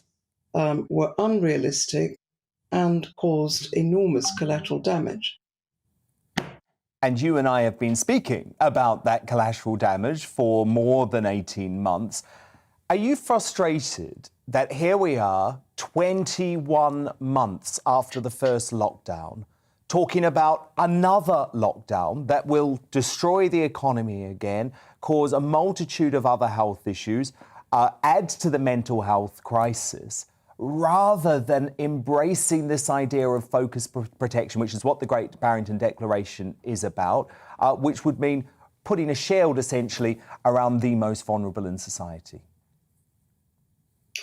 were unrealistic and caused enormous collateral damage.
And you and I have been speaking about that collateral damage for more than 18 months. Are you frustrated that here we are, 21 months after the first lockdown, talking about another lockdown that will destroy the economy again, cause a multitude of other health issues, add to the mental health crisis, rather than embracing this idea of focused protection, which is what the Great Barrington Declaration is about, which would mean putting a shield essentially around the most vulnerable in society?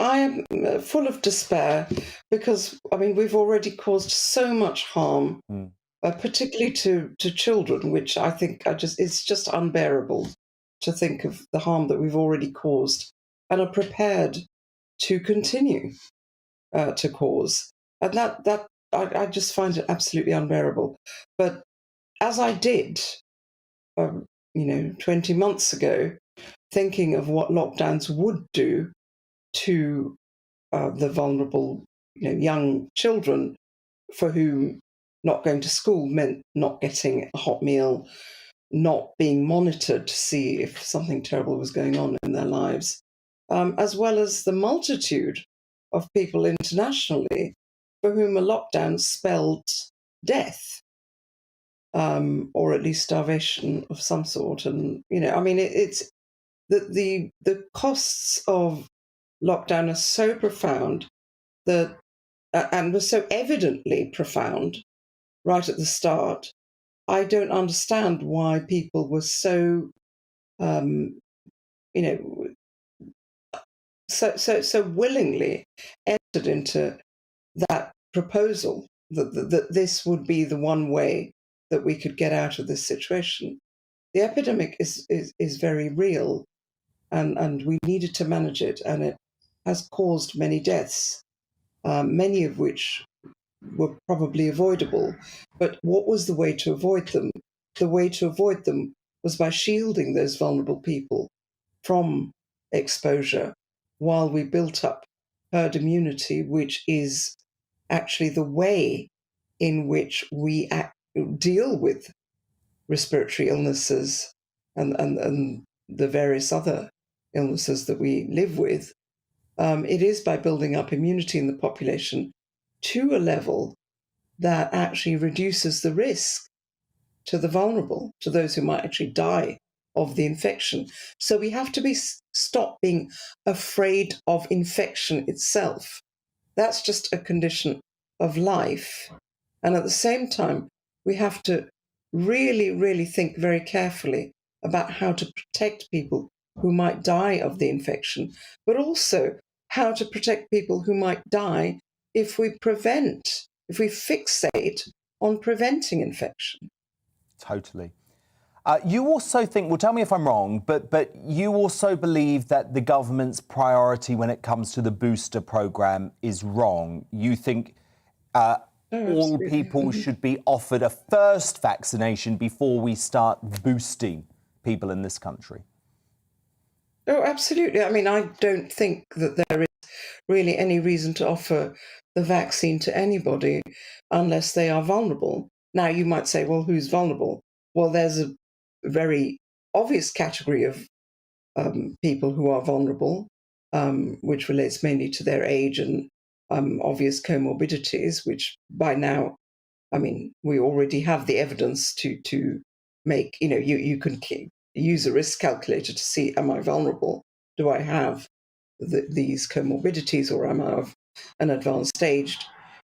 I am full of despair because, I mean, we've already caused so much harm, particularly to children, which I think it's just unbearable to think of the harm that we've already caused and are prepared to continue to cause. And that I just find it absolutely unbearable. But as I did, 20 months ago, thinking of what lockdowns would do to the vulnerable, young children for whom not going to school meant not getting a hot meal, not being monitored to see if something terrible was going on in their lives, as well as the multitude of people internationally for whom a lockdown spelled death, or at least starvation of some sort. And, it's the costs of lockdown are so profound that, and were so evidently profound right at the start. I don't understand why people were so, so willingly entered into that proposal that this would be the one way that we could get out of this situation. The epidemic is very real, and we needed to manage it, and it has caused many deaths, many of which were probably avoidable. But what was the way to avoid them? The way to avoid them was by shielding those vulnerable people from exposure while we built up herd immunity, which is actually the way in which we deal with respiratory illnesses and the various other illnesses that we live with. It is by building up immunity in the population to a level that actually reduces the risk to the vulnerable, to those who might actually die of the infection. So we have to stop being afraid of infection itself. That's just a condition of life. And at the same time, we have to really, really think very carefully about how to protect people who might die of the infection, but also how to protect people who might die if we fixate on preventing infection.
Totally. You also think, well, tell me if I'm wrong, but you also believe that the government's priority when it comes to the booster programme is wrong. You think all people should be offered a first vaccination before we start boosting people in this country.
Oh, absolutely. I mean, I don't think that there is really any reason to offer the vaccine to anybody unless they are vulnerable. Now, you might say, well, who's vulnerable? Well, there's a very obvious category of people who are vulnerable, which relates mainly to their age and obvious comorbidities, which by now I mean, we already have the evidence to make, you can use a risk calculator to see, am I vulnerable? Do I have these comorbidities, or am I of an advanced stage?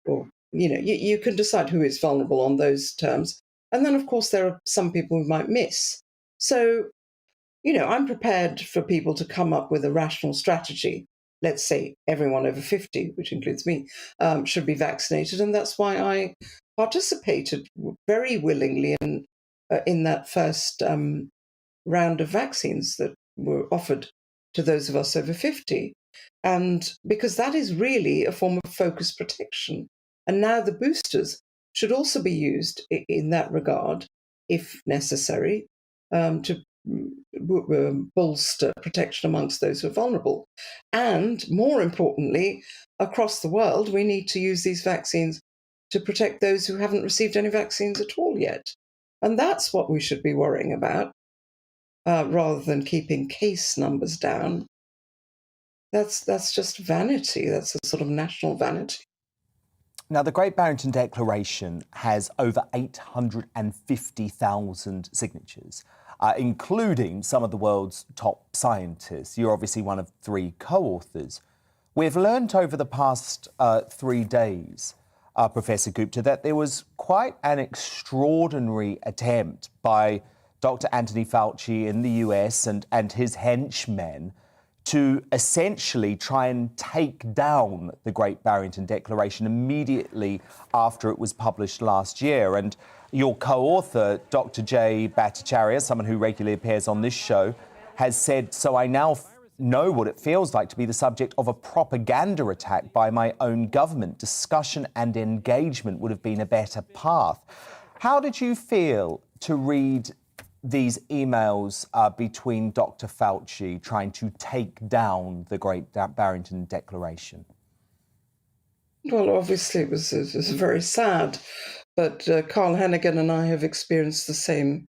Or, you can decide who is vulnerable on those terms. And then, of course, there are some people who might miss. So, I'm prepared for people to come up with a rational strategy. Let's say everyone over 50, which includes me, should be vaccinated. And that's why I participated very willingly in that first round of vaccines that were offered to those of us over 50. And because that is really a form of focused protection. And now the boosters should also be used in that regard, if necessary, to bolster protection amongst those who are vulnerable. And more importantly, across the world, we need to use these vaccines to protect those who haven't received any vaccines at all yet. And that's what we should be worrying about, rather than keeping case numbers down. That's just vanity. That's a sort of national vanity.
Now, the Great Barrington Declaration has over 850,000 signatures, including some of the world's top scientists. You're obviously one of 3 co-authors. We've learnt over the past 3 days, Professor Gupta, that there was quite an extraordinary attempt by Dr. Anthony Fauci in the US and his henchmen to essentially try and take down the Great Barrington Declaration immediately after it was published last year. And your co-author, Dr. Jay Bhattacharya, someone who regularly appears on this show, has said, so I now know what it feels like to be the subject of a propaganda attack by my own government. Discussion and engagement would have been a better path. How did you feel to read these emails between Dr. Fauci trying to take down the Great Barrington Declaration?
Well, obviously it was very sad, but Carl Hennigan and I have experienced the same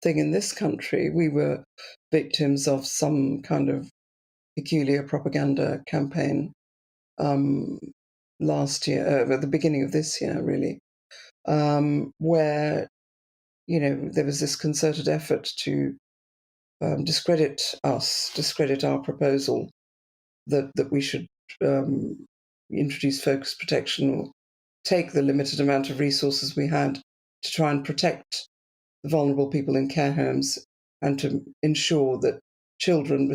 thing in this country. We were victims of some kind of peculiar propaganda campaign last year, at the beginning of this year, really, where there was this concerted effort to discredit us, discredit our proposal that we should introduce focused protection or take the limited amount of resources we had to try and protect the vulnerable people in care homes and to ensure that children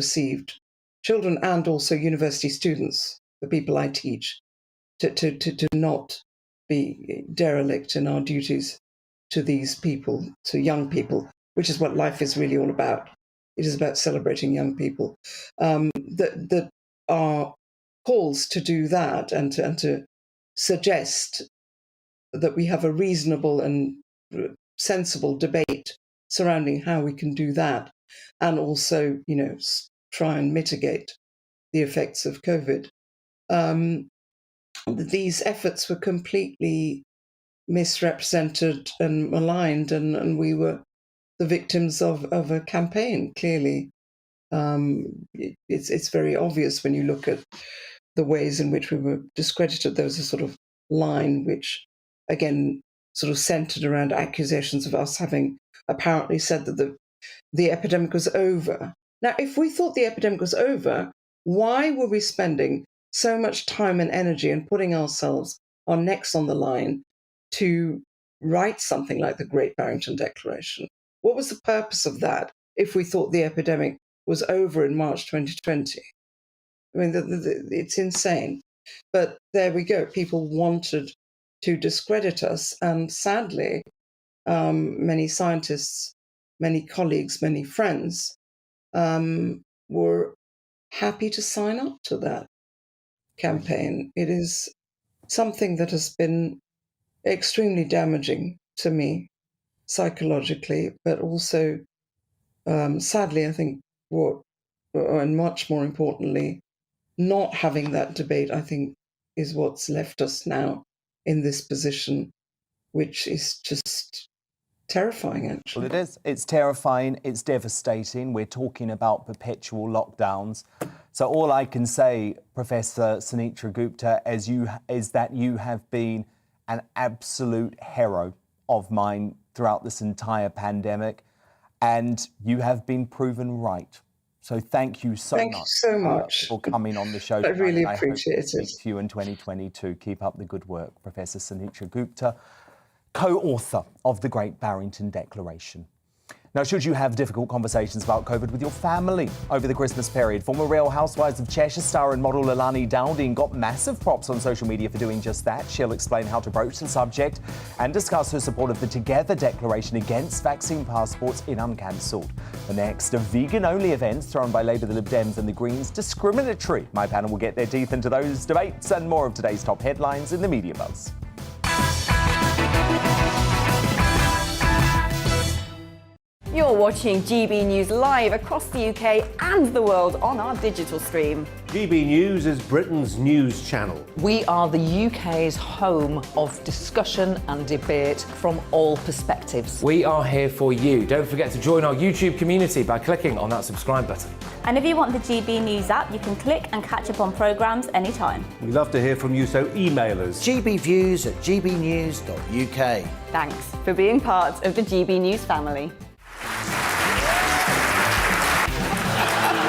and also university students, the people I teach, to not be derelict in our duties to these people, to young people, which is what life is really all about. It is about celebrating young people. That are calls to do that and to suggest that we have a reasonable and sensible debate surrounding how we can do that, and also, try and mitigate the effects of COVID. These efforts were completely misrepresented and maligned, and we were the victims of a campaign, clearly. It's very obvious when you look at the ways in which we were discredited. There was a sort of line which, again, sort of centered around accusations of us having apparently said that the epidemic was over. Now, if we thought the epidemic was over, why were we spending so much time and energy and putting ourselves, our necks on the line, to write something like the Great Barrington Declaration? What was the purpose of that if we thought the epidemic was over in March 2020? I mean, it's insane. But there we go. People wanted to discredit us. And sadly, many scientists, many colleagues, many friends were happy to sign up to that campaign. It is something that has been extremely damaging to me psychologically, but also, sadly, I think and much more importantly, not having that debate, I think, is what's left us now in this position, which is just terrifying, actually.
Well, it is. It's terrifying. It's devastating. We're talking about perpetual lockdowns. So all I can say, Professor Sunetra Gupta, is that you have been an absolute hero of mine throughout this entire pandemic, and you have been proven right. So thank you so
Thank
much,
you so much
for coming on the show
I
tonight.
really
I hope
appreciate
to
it.
speak to you in 2022. Keep up the good work. Professor Sunitra Gupta, co-author of the Great Barrington Declaration. Now, should you have difficult conversations about COVID with your family over the Christmas period, former Real Housewives of Cheshire star and model Alani Dowding got massive props on social media for doing just that. She'll explain how to broach the subject and discuss her support of the Together Declaration against vaccine passports in Uncancelled. The next, a vegan-only events thrown by Labour, the Lib Dems and the Greens discriminatory. My panel will get their teeth into those debates and more of today's top headlines in the Media Buzz.
You're watching GB News live across the UK and the world on our digital stream.
GB News is Britain's news channel.
We are the UK's home of discussion and debate from all perspectives.
We are here for you. Don't forget to join our YouTube community by clicking on that subscribe button.
And if you want the GB News app, you can click and catch up on programmes anytime.
We love to hear from you, so email us.
gbviews@gbnews.uk.
Thanks for being part of the GB News family.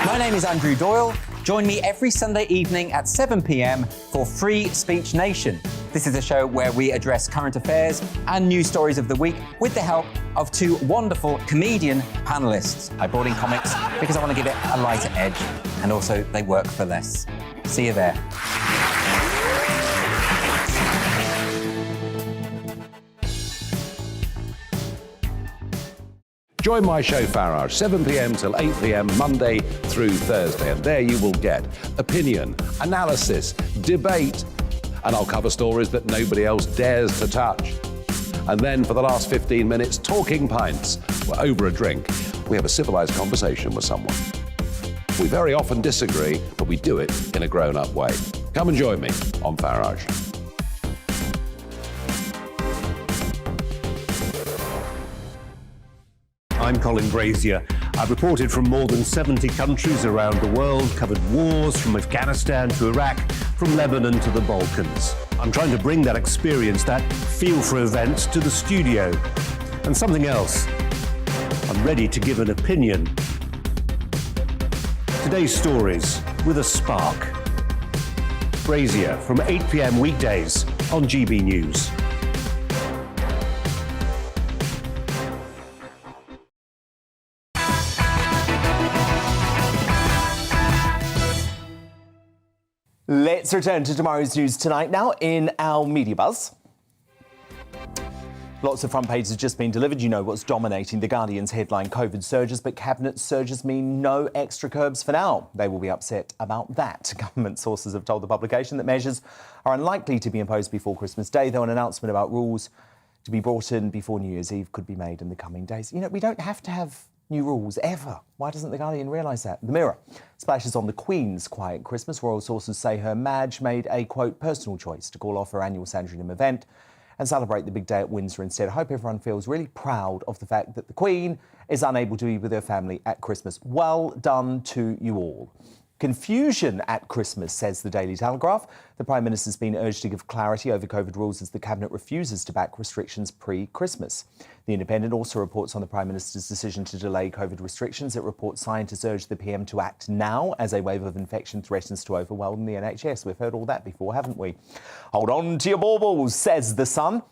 My name is Andrew Doyle. Join me every Sunday evening at 7 p.m. for Free Speech Nation. This is a show where we address current affairs and news stories of the week with the help of two wonderful comedian panellists. I brought in comics because I want to give it a lighter edge, and also they work for less. See you there.
Join my show Farage, 7 p.m. till 8 p.m. Monday through Thursday. And there you will get opinion, analysis, debate, and I'll cover stories that nobody else dares to touch. And then for the last 15 minutes, talking pints. We're over a drink. We have a civilized conversation with someone. We very often disagree, but we do it in a grown-up way. Come and join me on Farage.
I'm Colin Brazier. I've reported from more than 70 countries around the world, covered wars from Afghanistan to Iraq, from Lebanon to the Balkans. I'm trying to bring that experience, that feel for events, to the studio. And something else. I'm ready to give an opinion. Today's stories with a spark. Brazier from 8 p.m. weekdays on GB News.
Let's return to tomorrow's news tonight now in our Media Buzz. Lots of front pages have just been delivered. You know what's dominating The Guardian's headline: COVID surges, but cabinet surges mean no extra curbs for now. They will be upset about that. Government sources have told the publication that measures are unlikely to be imposed before Christmas Day, though an announcement about rules to be brought in before New Year's Eve could be made in the coming days. You know, we don't have to have new rules ever. Why doesn't The Guardian realise that? The Mirror splashes on the Queen's quiet Christmas. Royal sources say her Madge made a, quote, personal choice to call off her annual Sandringham event and celebrate the big day at Windsor instead. I hope everyone feels really proud of the fact that the Queen is unable to be with her family at Christmas. Well done to you all. Confusion at Christmas, says the Daily Telegraph. The Prime Minister's been urged to give clarity over COVID rules as the Cabinet refuses to back restrictions pre-Christmas. The Independent also reports on the Prime Minister's decision to delay COVID restrictions. It reports scientists urge the PM to act now as a wave of infection threatens to overwhelm the NHS. We've heard all that before, haven't we? Hold on to your baubles, says The Sun.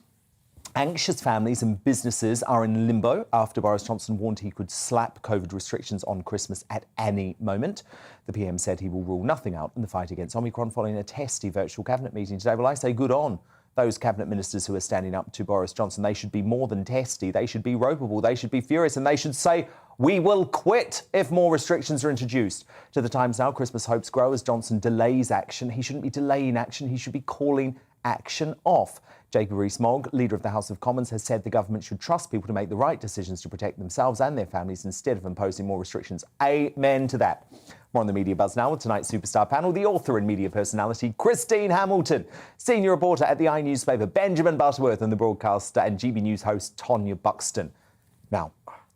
Anxious families and businesses are in limbo after Boris Johnson warned he could slap COVID restrictions on Christmas at any moment. The PM said he will rule nothing out in the fight against Omicron following a testy virtual cabinet meeting today. Well, I say good on those cabinet ministers who are standing up to Boris Johnson. They should be more than testy. They should be ropeable. They should be furious, and they should say, we will quit if more restrictions are introduced. To the Times now, Christmas hopes grow as Johnson delays action. He shouldn't be delaying action. He should be calling action off. Jacob Rees-Mogg, leader of the House of Commons, has said the government should trust people to make the right decisions to protect themselves and their families instead of imposing more restrictions. Amen to that. More on the Media Buzz now with tonight's superstar panel, the author and media personality, Christine Hamilton, senior reporter at the newspaper, Benjamin Butterworth, and the broadcaster and GB News host, Tonya Buxton. Now,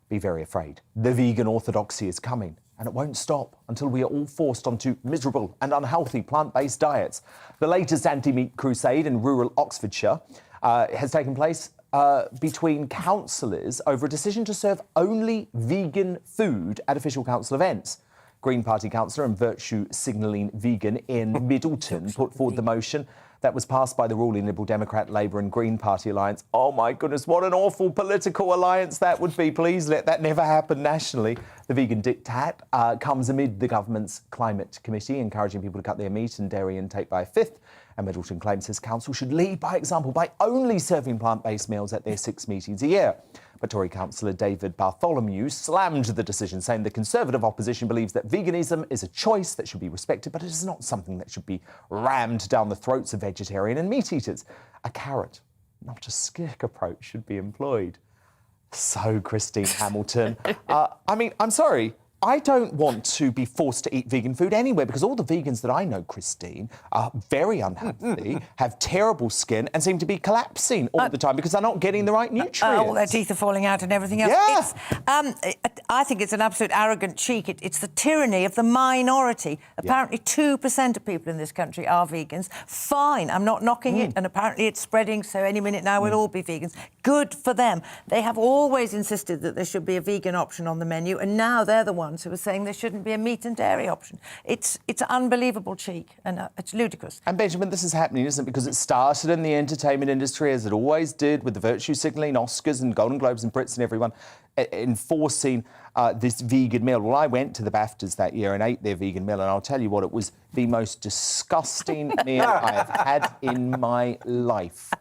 be very afraid. The vegan orthodoxy is coming.
And it won't stop until we are all forced onto miserable and unhealthy plant-based diets. The latest anti-meat crusade in rural Oxfordshire has taken place between councillors over a decision to serve only vegan food at official council events. Green Party councillor and virtue signalling vegan in Middleton put forward the motion that was passed by the ruling Liberal Democrat, Labour and Green Party alliance. Oh my goodness, what an awful political alliance that would be. Please let that never happen nationally. The vegan diktat comes amid the government's climate committee encouraging people to cut their meat and dairy intake by a fifth. And Middleton claims his council should lead by example by only serving plant-based meals at their 6 meetings a year. But Tory councillor David Bartholomew slammed the decision, saying the Conservative opposition believes that veganism is a choice that should be respected, but it is not something that should be rammed down the throats of vegetarian and meat eaters. A carrot, not a stick approach should be employed. So, Christine Hamilton, I mean, I'm sorry. I don't want to be forced to eat vegan food anywhere because all the vegans that I know, Christine, are very unhealthy, have terrible skin and seem to be collapsing all the time because they're not getting the right nutrients.
All their teeth are falling out and everything else.
Yeah.
I think it's an absolute arrogant cheek. It's the tyranny of the minority. Apparently 2% of people in this country are vegans. Fine, I'm not knocking it, and apparently it's spreading, so any minute now we'll all be vegans. Good for them. They have always insisted that there should be a vegan option on the menu, and now they're the ones who are saying there shouldn't be a meat and dairy option. It's unbelievable cheek, and it's ludicrous.
And Benjamin, this is happening, isn't it? Because it started in the entertainment industry, as it always did, with the virtue signalling, Oscars and Golden Globes and Brits and everyone enforcing this vegan meal. Well, I went to the BAFTAs that year and ate their vegan meal, and I'll tell you what, it was the most disgusting meal I have had in my life.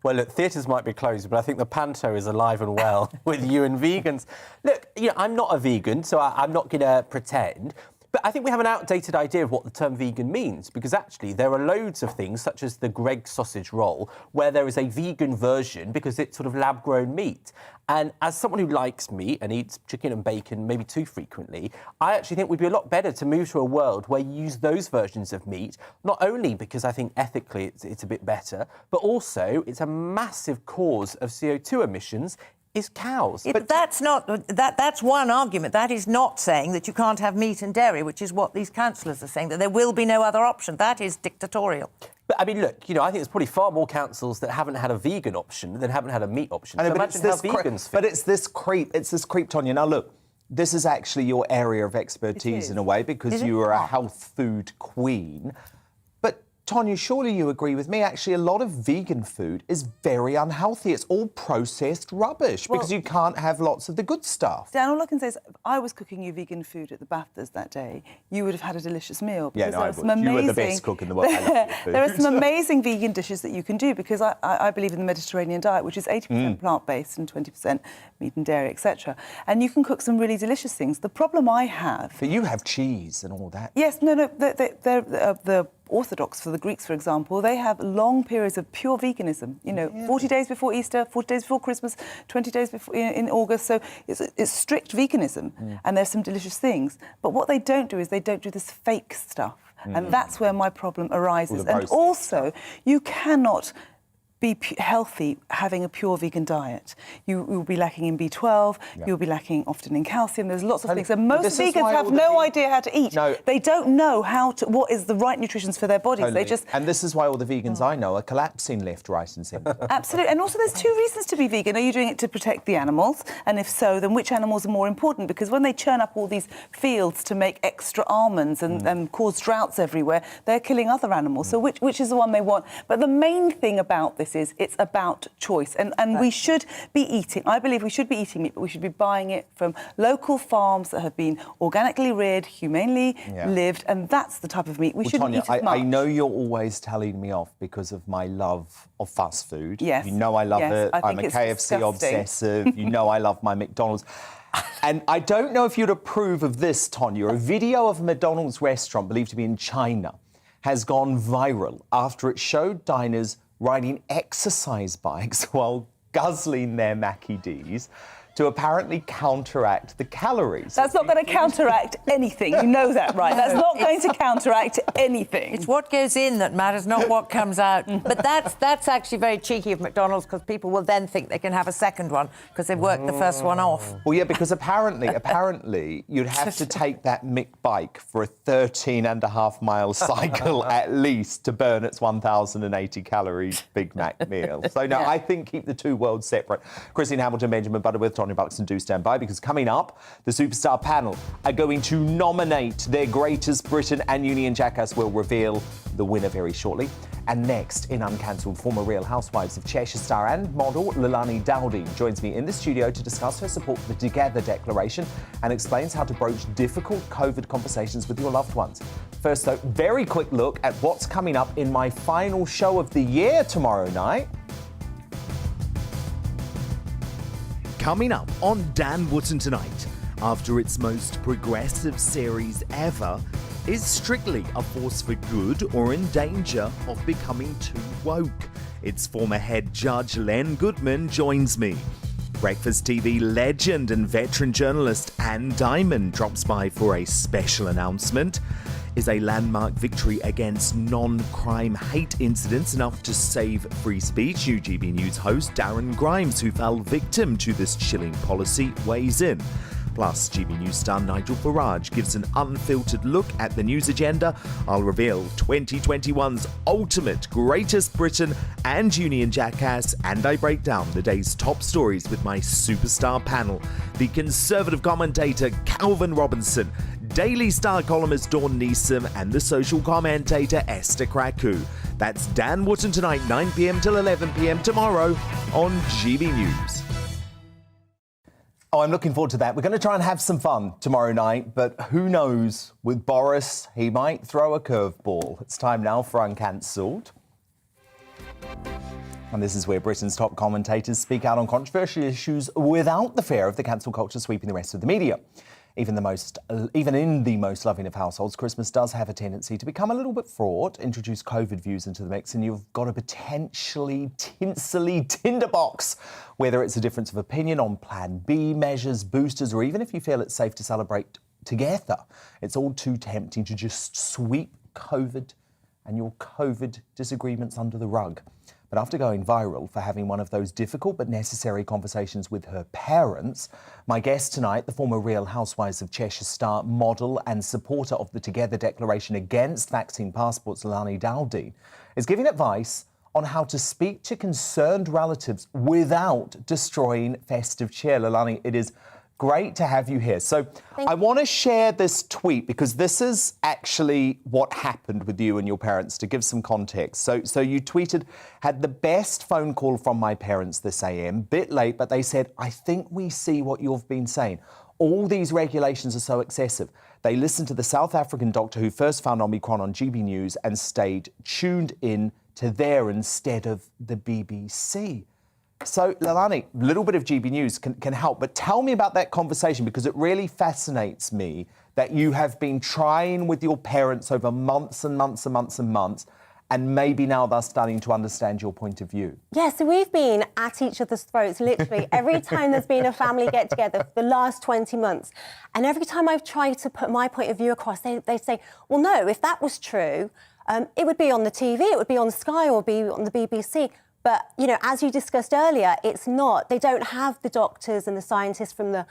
Well, look, theatres might be closed, but I think the panto is alive and well with you and vegans. Look, you know, I'm not a vegan, so I'm not going to pretend. But I think we have an outdated idea of what the term vegan means, because actually there are loads of things, such as the Greggs sausage roll, where there is a vegan version because it's sort of lab-grown meat. And as someone who likes meat and eats chicken and bacon maybe too frequently, I actually think we'd be a lot better to move to a world where you use those versions of meat, not only because I think ethically it's a bit better, but also it's a massive cause of CO2 emissions. Is cows.
But that's not that's one argument. That is not saying that you can't have meat and dairy, which is what these councillors are saying, that there will be no other option. That is dictatorial.
But I mean, look, you know, I think there's probably far more councils that haven't had a vegan option than haven't had a meat option.
I know,
so
but
imagine how vegans feel.
But it's this creep, Tonya. Now, look, this is actually your area of expertise in a way because you are a health food queen. But Tonya, surely you agree with me, actually a lot of vegan food is very unhealthy. It's all processed rubbish because you can't have lots of the good stuff.
Dan, all I can say is if I was cooking you vegan food at the BAFTAs that day, you would have had a delicious meal.
Yeah, no, I would. You were the best cook in the world. I love your food.
There are some amazing vegan dishes that you can do because I believe in the Mediterranean diet, which is 80% plant-based and 20% meat and dairy, etc. And you can cook some really delicious things. The problem I have...
But you have cheese and all that.
Yes, no, the Orthodox, for the Greeks, for example, they have long periods of pure veganism. You know, 40 days before Easter, 40 days before Christmas, 20 days before in August. So it's strict veganism, and there's some delicious things. But what they don't do is they don't do this fake stuff, and that's where my problem arises. And also, you cannot be healthy having a pure vegan diet. You will be lacking in B12, you'll be lacking often in calcium. There's lots of things. And most vegans have no idea how to eat.
No.
They don't know what is the right nutrition for their bodies.
Totally.
They just...
And this is why all the vegans I know are collapsing left, right and centre.
Absolutely. And also there's two reasons to be vegan. Are you doing it to protect the animals? And if so, then which animals are more important? Because when they churn up all these fields to make extra almonds and cause droughts everywhere, they're killing other animals. So which is the one they want? But the main thing about this is it's about choice. And we should be eating, I believe we should be eating meat, but we should be buying it from local farms that have been organically reared, humanely lived, and that's the type of meat we shouldn't eat as much.
I know you're always telling me off because of my love of fast food.
Yes.
You know I love it. I'm a KFC
disgusting.
obsessive. You know I love my McDonald's. And I don't know if you'd approve of this, Tonya. A video of a McDonald's restaurant, believed to be in China, has gone viral after it showed diners riding exercise bikes while guzzling their Mackie D's.
to apparently counteract the calories.
That's not going to counteract anything. You know that, right? That's not going to counteract anything.
It's what goes in that matters, not what comes out. But that's actually very cheeky of McDonald's, because people will then think they can have a second one because they've worked the first one off.
Well, yeah, because apparently you'd have to take that Mick bike for a 13.5-mile cycle at least to burn its 1,080 calorie Big Mac meal. So no, I think keep the two worlds separate. Christine Hamilton, Benjamin Butterworth, Tony Buxton, do stand by, because coming up, the Superstar panel are going to nominate their greatest Briton, and Union Jackass will reveal the winner very shortly. And next, in Uncancelled, former Real Housewives of Cheshire star and model Leilani Dowdy joins me in the studio to discuss her support for the Together Declaration and explains how to broach difficult COVID conversations with your loved ones. First, though, very quick look at what's coming up in my final show of the year tomorrow night.
Coming up on Dan Wootton tonight, after its most progressive series ever, is Strictly a force for good or in danger of becoming too woke? Its former head judge Len Goodman joins me. Breakfast TV legend and veteran journalist Anne Diamond drops by for a special announcement. Is a landmark victory against non-crime hate incidents enough to save free speech? New GBNews host Darren Grimes, who fell victim to this chilling policy, weighs in. Plus, GBNews star Nigel Farage gives an unfiltered look at the news agenda. I'll reveal 2021's ultimate greatest Briton and Union Jackass, and I break down the day's top stories with my Superstar panel. The Conservative commentator Calvin Robinson, Daily Star columnist Dawn Neeson, and the social commentator Esther Kraku. That's Dan Wootton tonight, 9 p.m. till 11 p.m. tomorrow on GB News.
Oh, I'm looking forward to that. We're going to try and have some fun tomorrow night, but who knows? With Boris, he might throw a curveball. It's time now for Uncancelled. And this is where Britain's top commentators speak out on controversial issues without the fear of the cancel culture sweeping the rest of the media. Even in the most loving of households, Christmas does have a tendency to become a little bit fraught. Introduce COVID views into the mix, and you've got a potentially tinselly tinderbox, whether it's a difference of opinion on Plan B measures, boosters, or even if you feel it's safe to celebrate together. It's all too tempting to just sweep COVID and your COVID disagreements under the rug. But after going viral for having one of those difficult but necessary conversations with her parents, my guest tonight, the former Real Housewives of Cheshire star, model and supporter of the Together Declaration against vaccine passports, Leilani Dowdy, is giving advice on how to speak to concerned relatives without destroying festive cheer. Leilani, it is great to have you here. So I want to share this tweet because this is actually what happened with you and your parents, to give some context. So you tweeted, had the best phone call from my parents this AM, bit late, but they said, I think we see what you've been saying. All these regulations are so excessive. They listened to the South African doctor who first found Omicron on GBNews and stayed tuned in to there instead of the BBC. So, Leilani, a little bit of GB News can help, but tell me about that conversation, because it really fascinates me that you have been trying with your parents over months and months and months and months, and maybe now they're starting to understand your point of view.
Yeah, so we've been at each other's throats, literally, every time there's been a family get-together for the last 20 months. And every time I've tried to put my point of view across, they say, well, no, if that was true, it would be on the TV, it would be on Sky or be on the BBC. But, you know, as you discussed earlier, it's not. They don't have the doctors and the scientists from the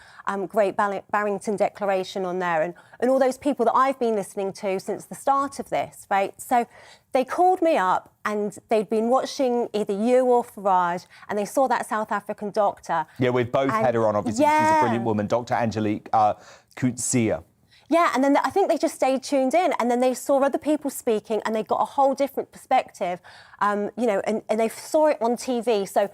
Great Barrington Declaration on there and all those people that I've been listening to since the start of this, right? So they called me up and they'd been watching either you or Farage, and they saw that South African doctor.
Yeah, we've both had her on, obviously.
Yeah.
She's a brilliant woman, Dr. Angelique Coetzee.
Yeah, and then I think they just stayed tuned in, and then they saw other people speaking, and they got a whole different perspective, you know, and they saw it on TV. So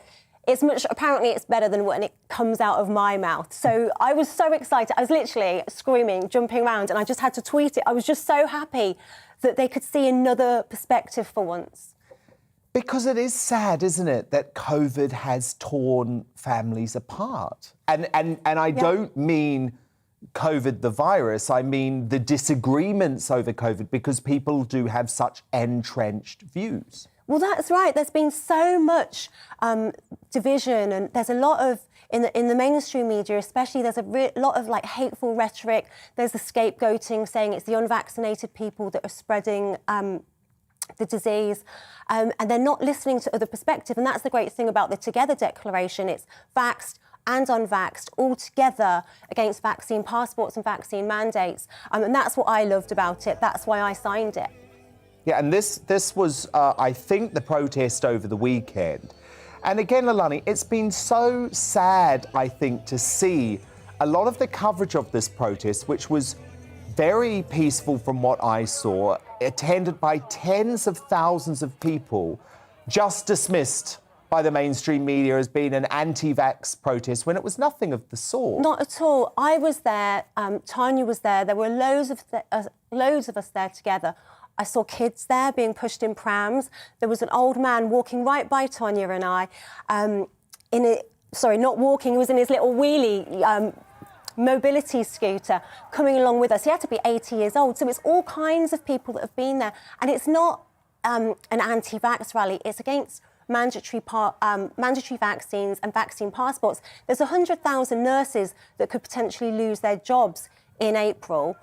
apparently it's better than when it comes out of my mouth. So I was so excited. I was literally screaming, jumping around, and I just had to tweet it. I was just so happy that they could see another perspective for once.
Because it is sad, isn't it, that COVID has torn families apart. And I don't mean COVID, the virus, I mean the disagreements over COVID, because people do have such entrenched views.
Well, that's right. There's been so much division, and there's a lot of in the mainstream media, especially, there's a lot of like hateful rhetoric. There's the scapegoating, saying it's the unvaccinated people that are spreading the disease, and they're not listening to other perspectives. And that's the great thing about the Together Declaration. It's vaxxed and unvaxxed all together against vaccine passports and vaccine mandates. And that's what I loved about it. That's why I signed it.
Yeah, and this was, I think, the protest over the weekend. And again, Leilani, it's been so sad, I think, to see a lot of the coverage of this protest, which was very peaceful from what I saw, attended by tens of thousands of people, just dismissed by the mainstream media as being an anti-vax protest when it was nothing of the sort.
Not at all. I was there, Tanya was there, there were loads of us there together. I saw kids there being pushed in prams. There was an old man walking right by Tanya and I, not walking, he was in his little wheelie mobility scooter coming along with us. He had to be 80 years old. So it's all kinds of people that have been there. And it's not an anti-vax rally, it's against mandatory vaccines and vaccine passports. There's 100,000 nurses that could potentially lose their jobs in April.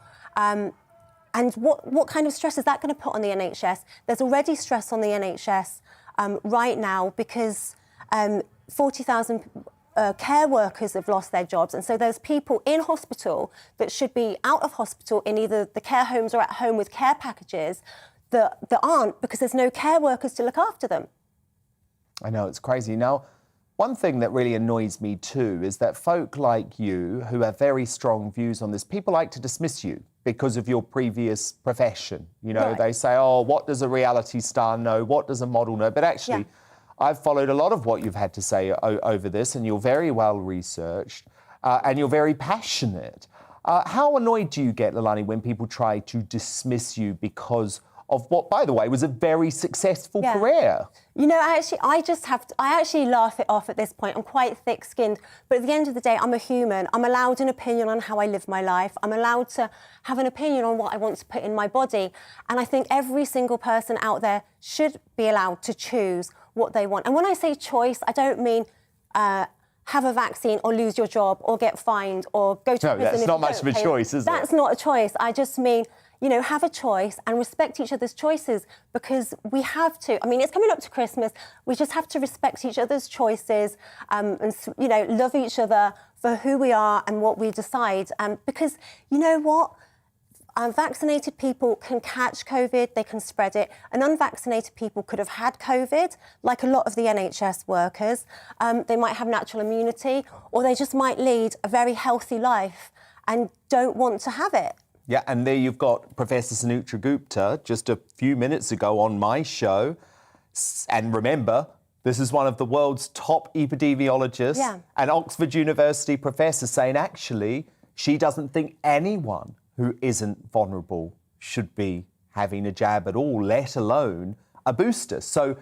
And what kind of stress is that going to put on the NHS? There's already stress on the NHS right now because 40,000 care workers have lost their jobs. And so there's people in hospital that should be out of hospital in either the care homes or at home with care packages that aren't, because there's no care workers to look after them.
I know, it's crazy. Now, one thing that really annoys me too is that folk like you, who have very strong views on this, people like to dismiss you because of your previous profession. You know, They say, oh, what does a reality star know? What does a model know? But actually, I've followed a lot of what you've had to say over this, and you're very well researched, and you're very passionate. How annoyed do you get, Leilani, when people try to dismiss you because of what, by the way, was a very successful career?
You know, I actually laugh it off at this point. I'm quite thick-skinned, but at the end of the day, I'm a human. I'm allowed an opinion on how I live my life. I'm allowed to have an opinion on what I want to put in my body. And I think every single person out there should be allowed to choose what they want. And when I say choice, I don't mean have a vaccine or lose your job or get fined or go to prison.
No, that's not much of a choice, is it?
That's not a choice. I just mean, you know, have a choice and respect each other's choices, because we have to. I mean, it's coming up to Christmas. We just have to respect each other's choices and, you know, love each other for who we are and what we decide. Because, you know what? Vaccinated people can catch COVID, they can spread it, and unvaccinated people could have had COVID, like a lot of the NHS workers. They might have natural immunity, or they just might lead a very healthy life and don't want to have it.
Yeah, and there you've got Professor Sunetra Gupta just a few minutes ago on my show. And remember, this is one of the world's top epidemiologists, an Oxford University professor, saying actually she doesn't think anyone who isn't vulnerable should be having a jab at all, let alone a booster. So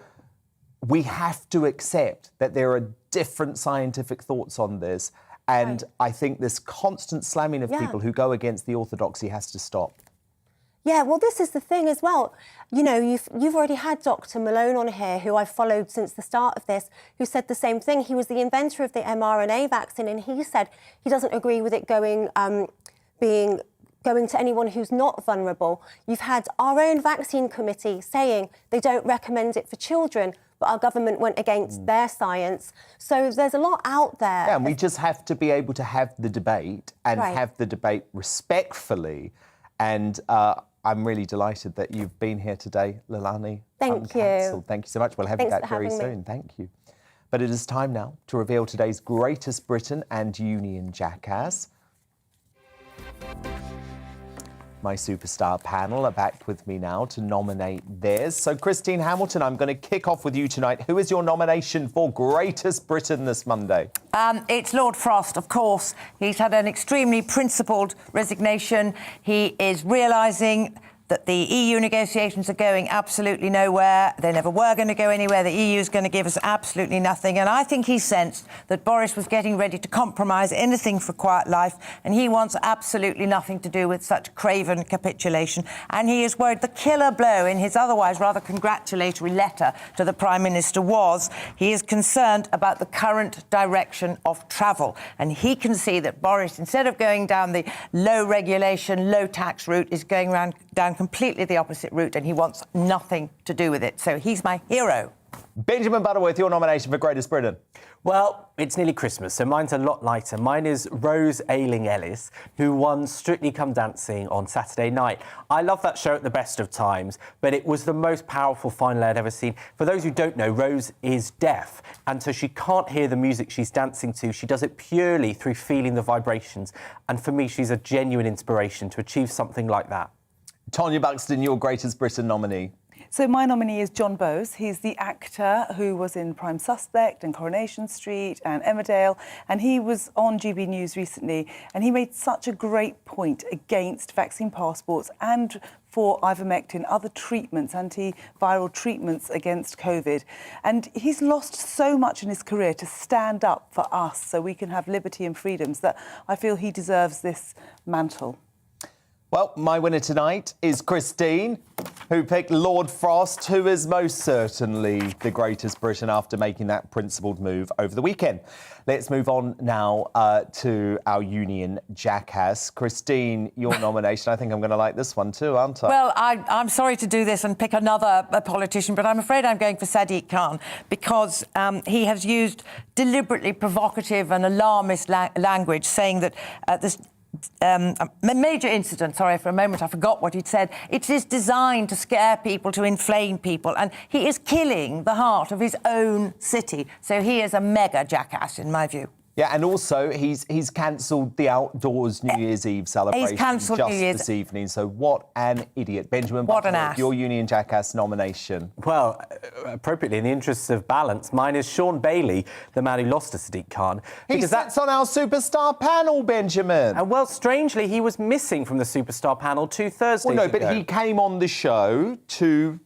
we have to accept that there are different scientific thoughts on this. And I think this constant slamming of people who go against the orthodoxy has to stop.
Yeah, well, this is the thing as well. You know, you've already had Dr. Malone on here, who I've followed since the start of this, who said the same thing. He was the inventor of the mRNA vaccine, and he said he doesn't agree with it going to anyone who's not vulnerable. You've had our own vaccine committee saying they don't recommend it for children, but our government went against their science. So there's a lot out there.
Yeah, and we just have to be able to have the debate and have the debate respectfully. And I'm really delighted that you've been here today, Leilani.
Thank you.
Thank you so much. We'll have you back very soon. Thank you. But it is time now to reveal today's greatest Briton and Union Jackass. My superstar panel are back with me now to nominate theirs. So, Christine Hamilton, I'm going to kick off with you tonight. Who is your nomination for Greatest Briton this Monday?
It's Lord Frost, of course. He's had an extremely principled resignation. He is realising that the EU negotiations are going absolutely nowhere. They never were going to go anywhere. The EU is going to give us absolutely nothing. And I think he sensed that Boris was getting ready to compromise anything for quiet life, and he wants absolutely nothing to do with such craven capitulation. And he is worried the killer blow in his otherwise rather congratulatory letter to the Prime Minister was he is concerned about the current direction of travel. And he can see that Boris, instead of going down the low regulation, low tax route, is going down completely the opposite route, and he wants nothing to do with it. So he's my hero.
Benjamin Butterworth, your nomination for Greatest Britain.
Well, it's nearly Christmas, so mine's a lot lighter. Mine is Rose Ayling-Ellis, who won Strictly Come Dancing on Saturday night. I love that show at the best of times, but it was the most powerful final I'd ever seen. For those who don't know, Rose is deaf, and so she can't hear the music she's dancing to. She does it purely through feeling the vibrations. And for me, she's a genuine inspiration to achieve something like that.
Tonya Buxton, your Greatest Britain nominee.
So my nominee is John Bowes. He's the actor who was in Prime Suspect and Coronation Street and Emmerdale, and he was on GBNews recently, and he made such a great point against vaccine passports and for ivermectin, other treatments, antiviral treatments against COVID. And he's lost so much in his career to stand up for us so we can have liberty and freedoms that I feel he deserves this mantle.
Well, my winner tonight is Christine, who picked Lord Frost, who is most certainly the Greatest Britain after making that principled move over the weekend. Let's move on now to our union, Jackass. Christine, your nomination. I think I'm going to like this one too, aren't I?
Well, I'm sorry to do this and pick another politician, but I'm afraid I'm going for Sadiq Khan because he has used deliberately provocative and alarmist language, saying that this major incident, sorry, for a moment I forgot what he'd said. It is designed to scare people, to inflame people, and he is killing the heart of his own city. So he is a mega jackass, in my view.
Yeah, and also he's cancelled the outdoors New Year's Eve celebration just this evening. So what an idiot. Benjamin
What an
Butler,
ass.
your Union Jackass nomination.
Well, appropriately, in the interests of balance, mine is Sean Bailey, the man who lost to Sadiq Khan.
He sits on our superstar panel, Benjamin.
And, well, strangely, he was missing from the superstar panel 2 Thursdays
Well, no,
ago.
but he came on the show to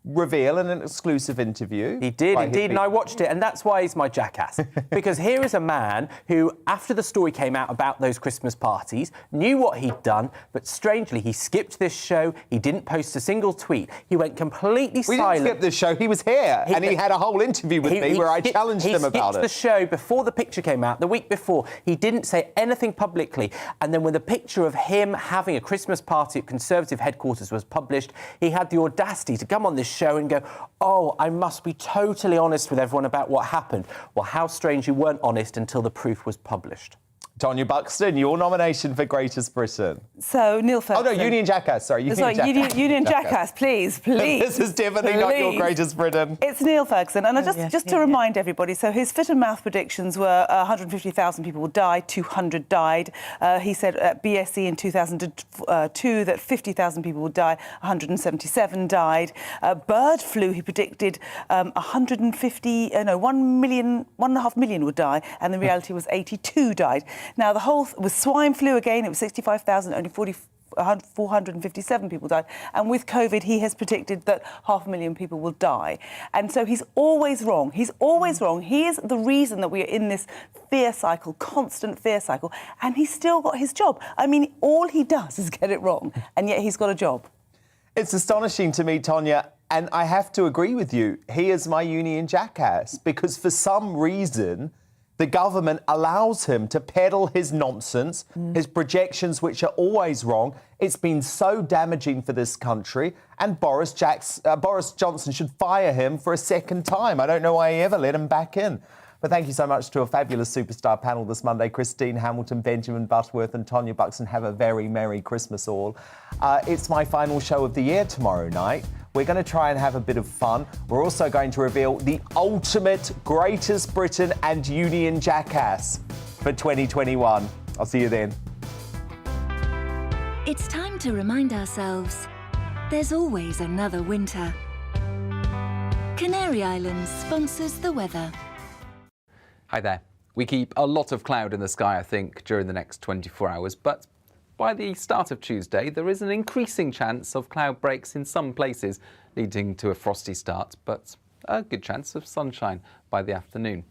reveal in an exclusive interview.
He did, indeed, and I watched it, and that's why he's my jackass. Because here is a man who, after the story came out about those Christmas parties, knew what he'd done, but strangely, he skipped this show. He didn't post a single tweet. He went completely silent.
We didn't skip the show. He was here, and he had a whole interview with me where I challenged him about it.
He skipped the show before the picture came out, the week before. He didn't say anything publicly, and then when the picture of him having a Christmas party at Conservative headquarters was published, he had the audacity to come on this show and go, "Oh, I must be totally honest with everyone about what happened." Well, how strange you weren't honest until the proof was published.
Tonya Buxton, your nomination for Greatest Britain.
So, Neil Ferguson.
Oh, no, Union Jackass, sorry.
Union Jackass, please.
This is definitely not your Greatest Britain.
It's Neil Ferguson. And just to remind everybody, so his fit and mouth predictions were 150,000 people will die, 200 died. He said at BSE in 2002 that 50,000 people would die, 177 died. Bird flu, he predicted 1.5 million would die, and the reality was 82 died. Now, the whole with swine flu again, it was 65,000, only 457 people died. And with COVID, he has predicted that 500,000 people will die. And so he's always wrong. He's always wrong. He is the reason that we are in this fear cycle, constant fear cycle, and he's still got his job. I mean, all he does is get it wrong, and yet he's got a job.
It's astonishing to me, Tonya, and I have to agree with you. He is my Union Jackass because for some reason the government allows him to peddle his nonsense, his projections, which are always wrong. It's been so damaging for this country, and Boris Johnson should fire him for a second time. I don't know why he ever let him back in. But thank you so much to a fabulous superstar panel this Monday. Christine Hamilton, Benjamin Butterworth and Tonya Buxton. Have a very Merry Christmas all. It's my final show of the year tomorrow night. We're going to try and have a bit of fun. We're also going to reveal the ultimate Greatest Britain and Union Jackass for 2021. I'll see you then.
It's time to remind ourselves there's always another winter. Canary Islands sponsors the weather.
Hi there. We keep a lot of cloud in the sky, I think, during the next 24 hours, but by the start of Tuesday, there is an increasing chance of cloud breaks in some places, leading to a frosty start, but a good chance of sunshine by the afternoon.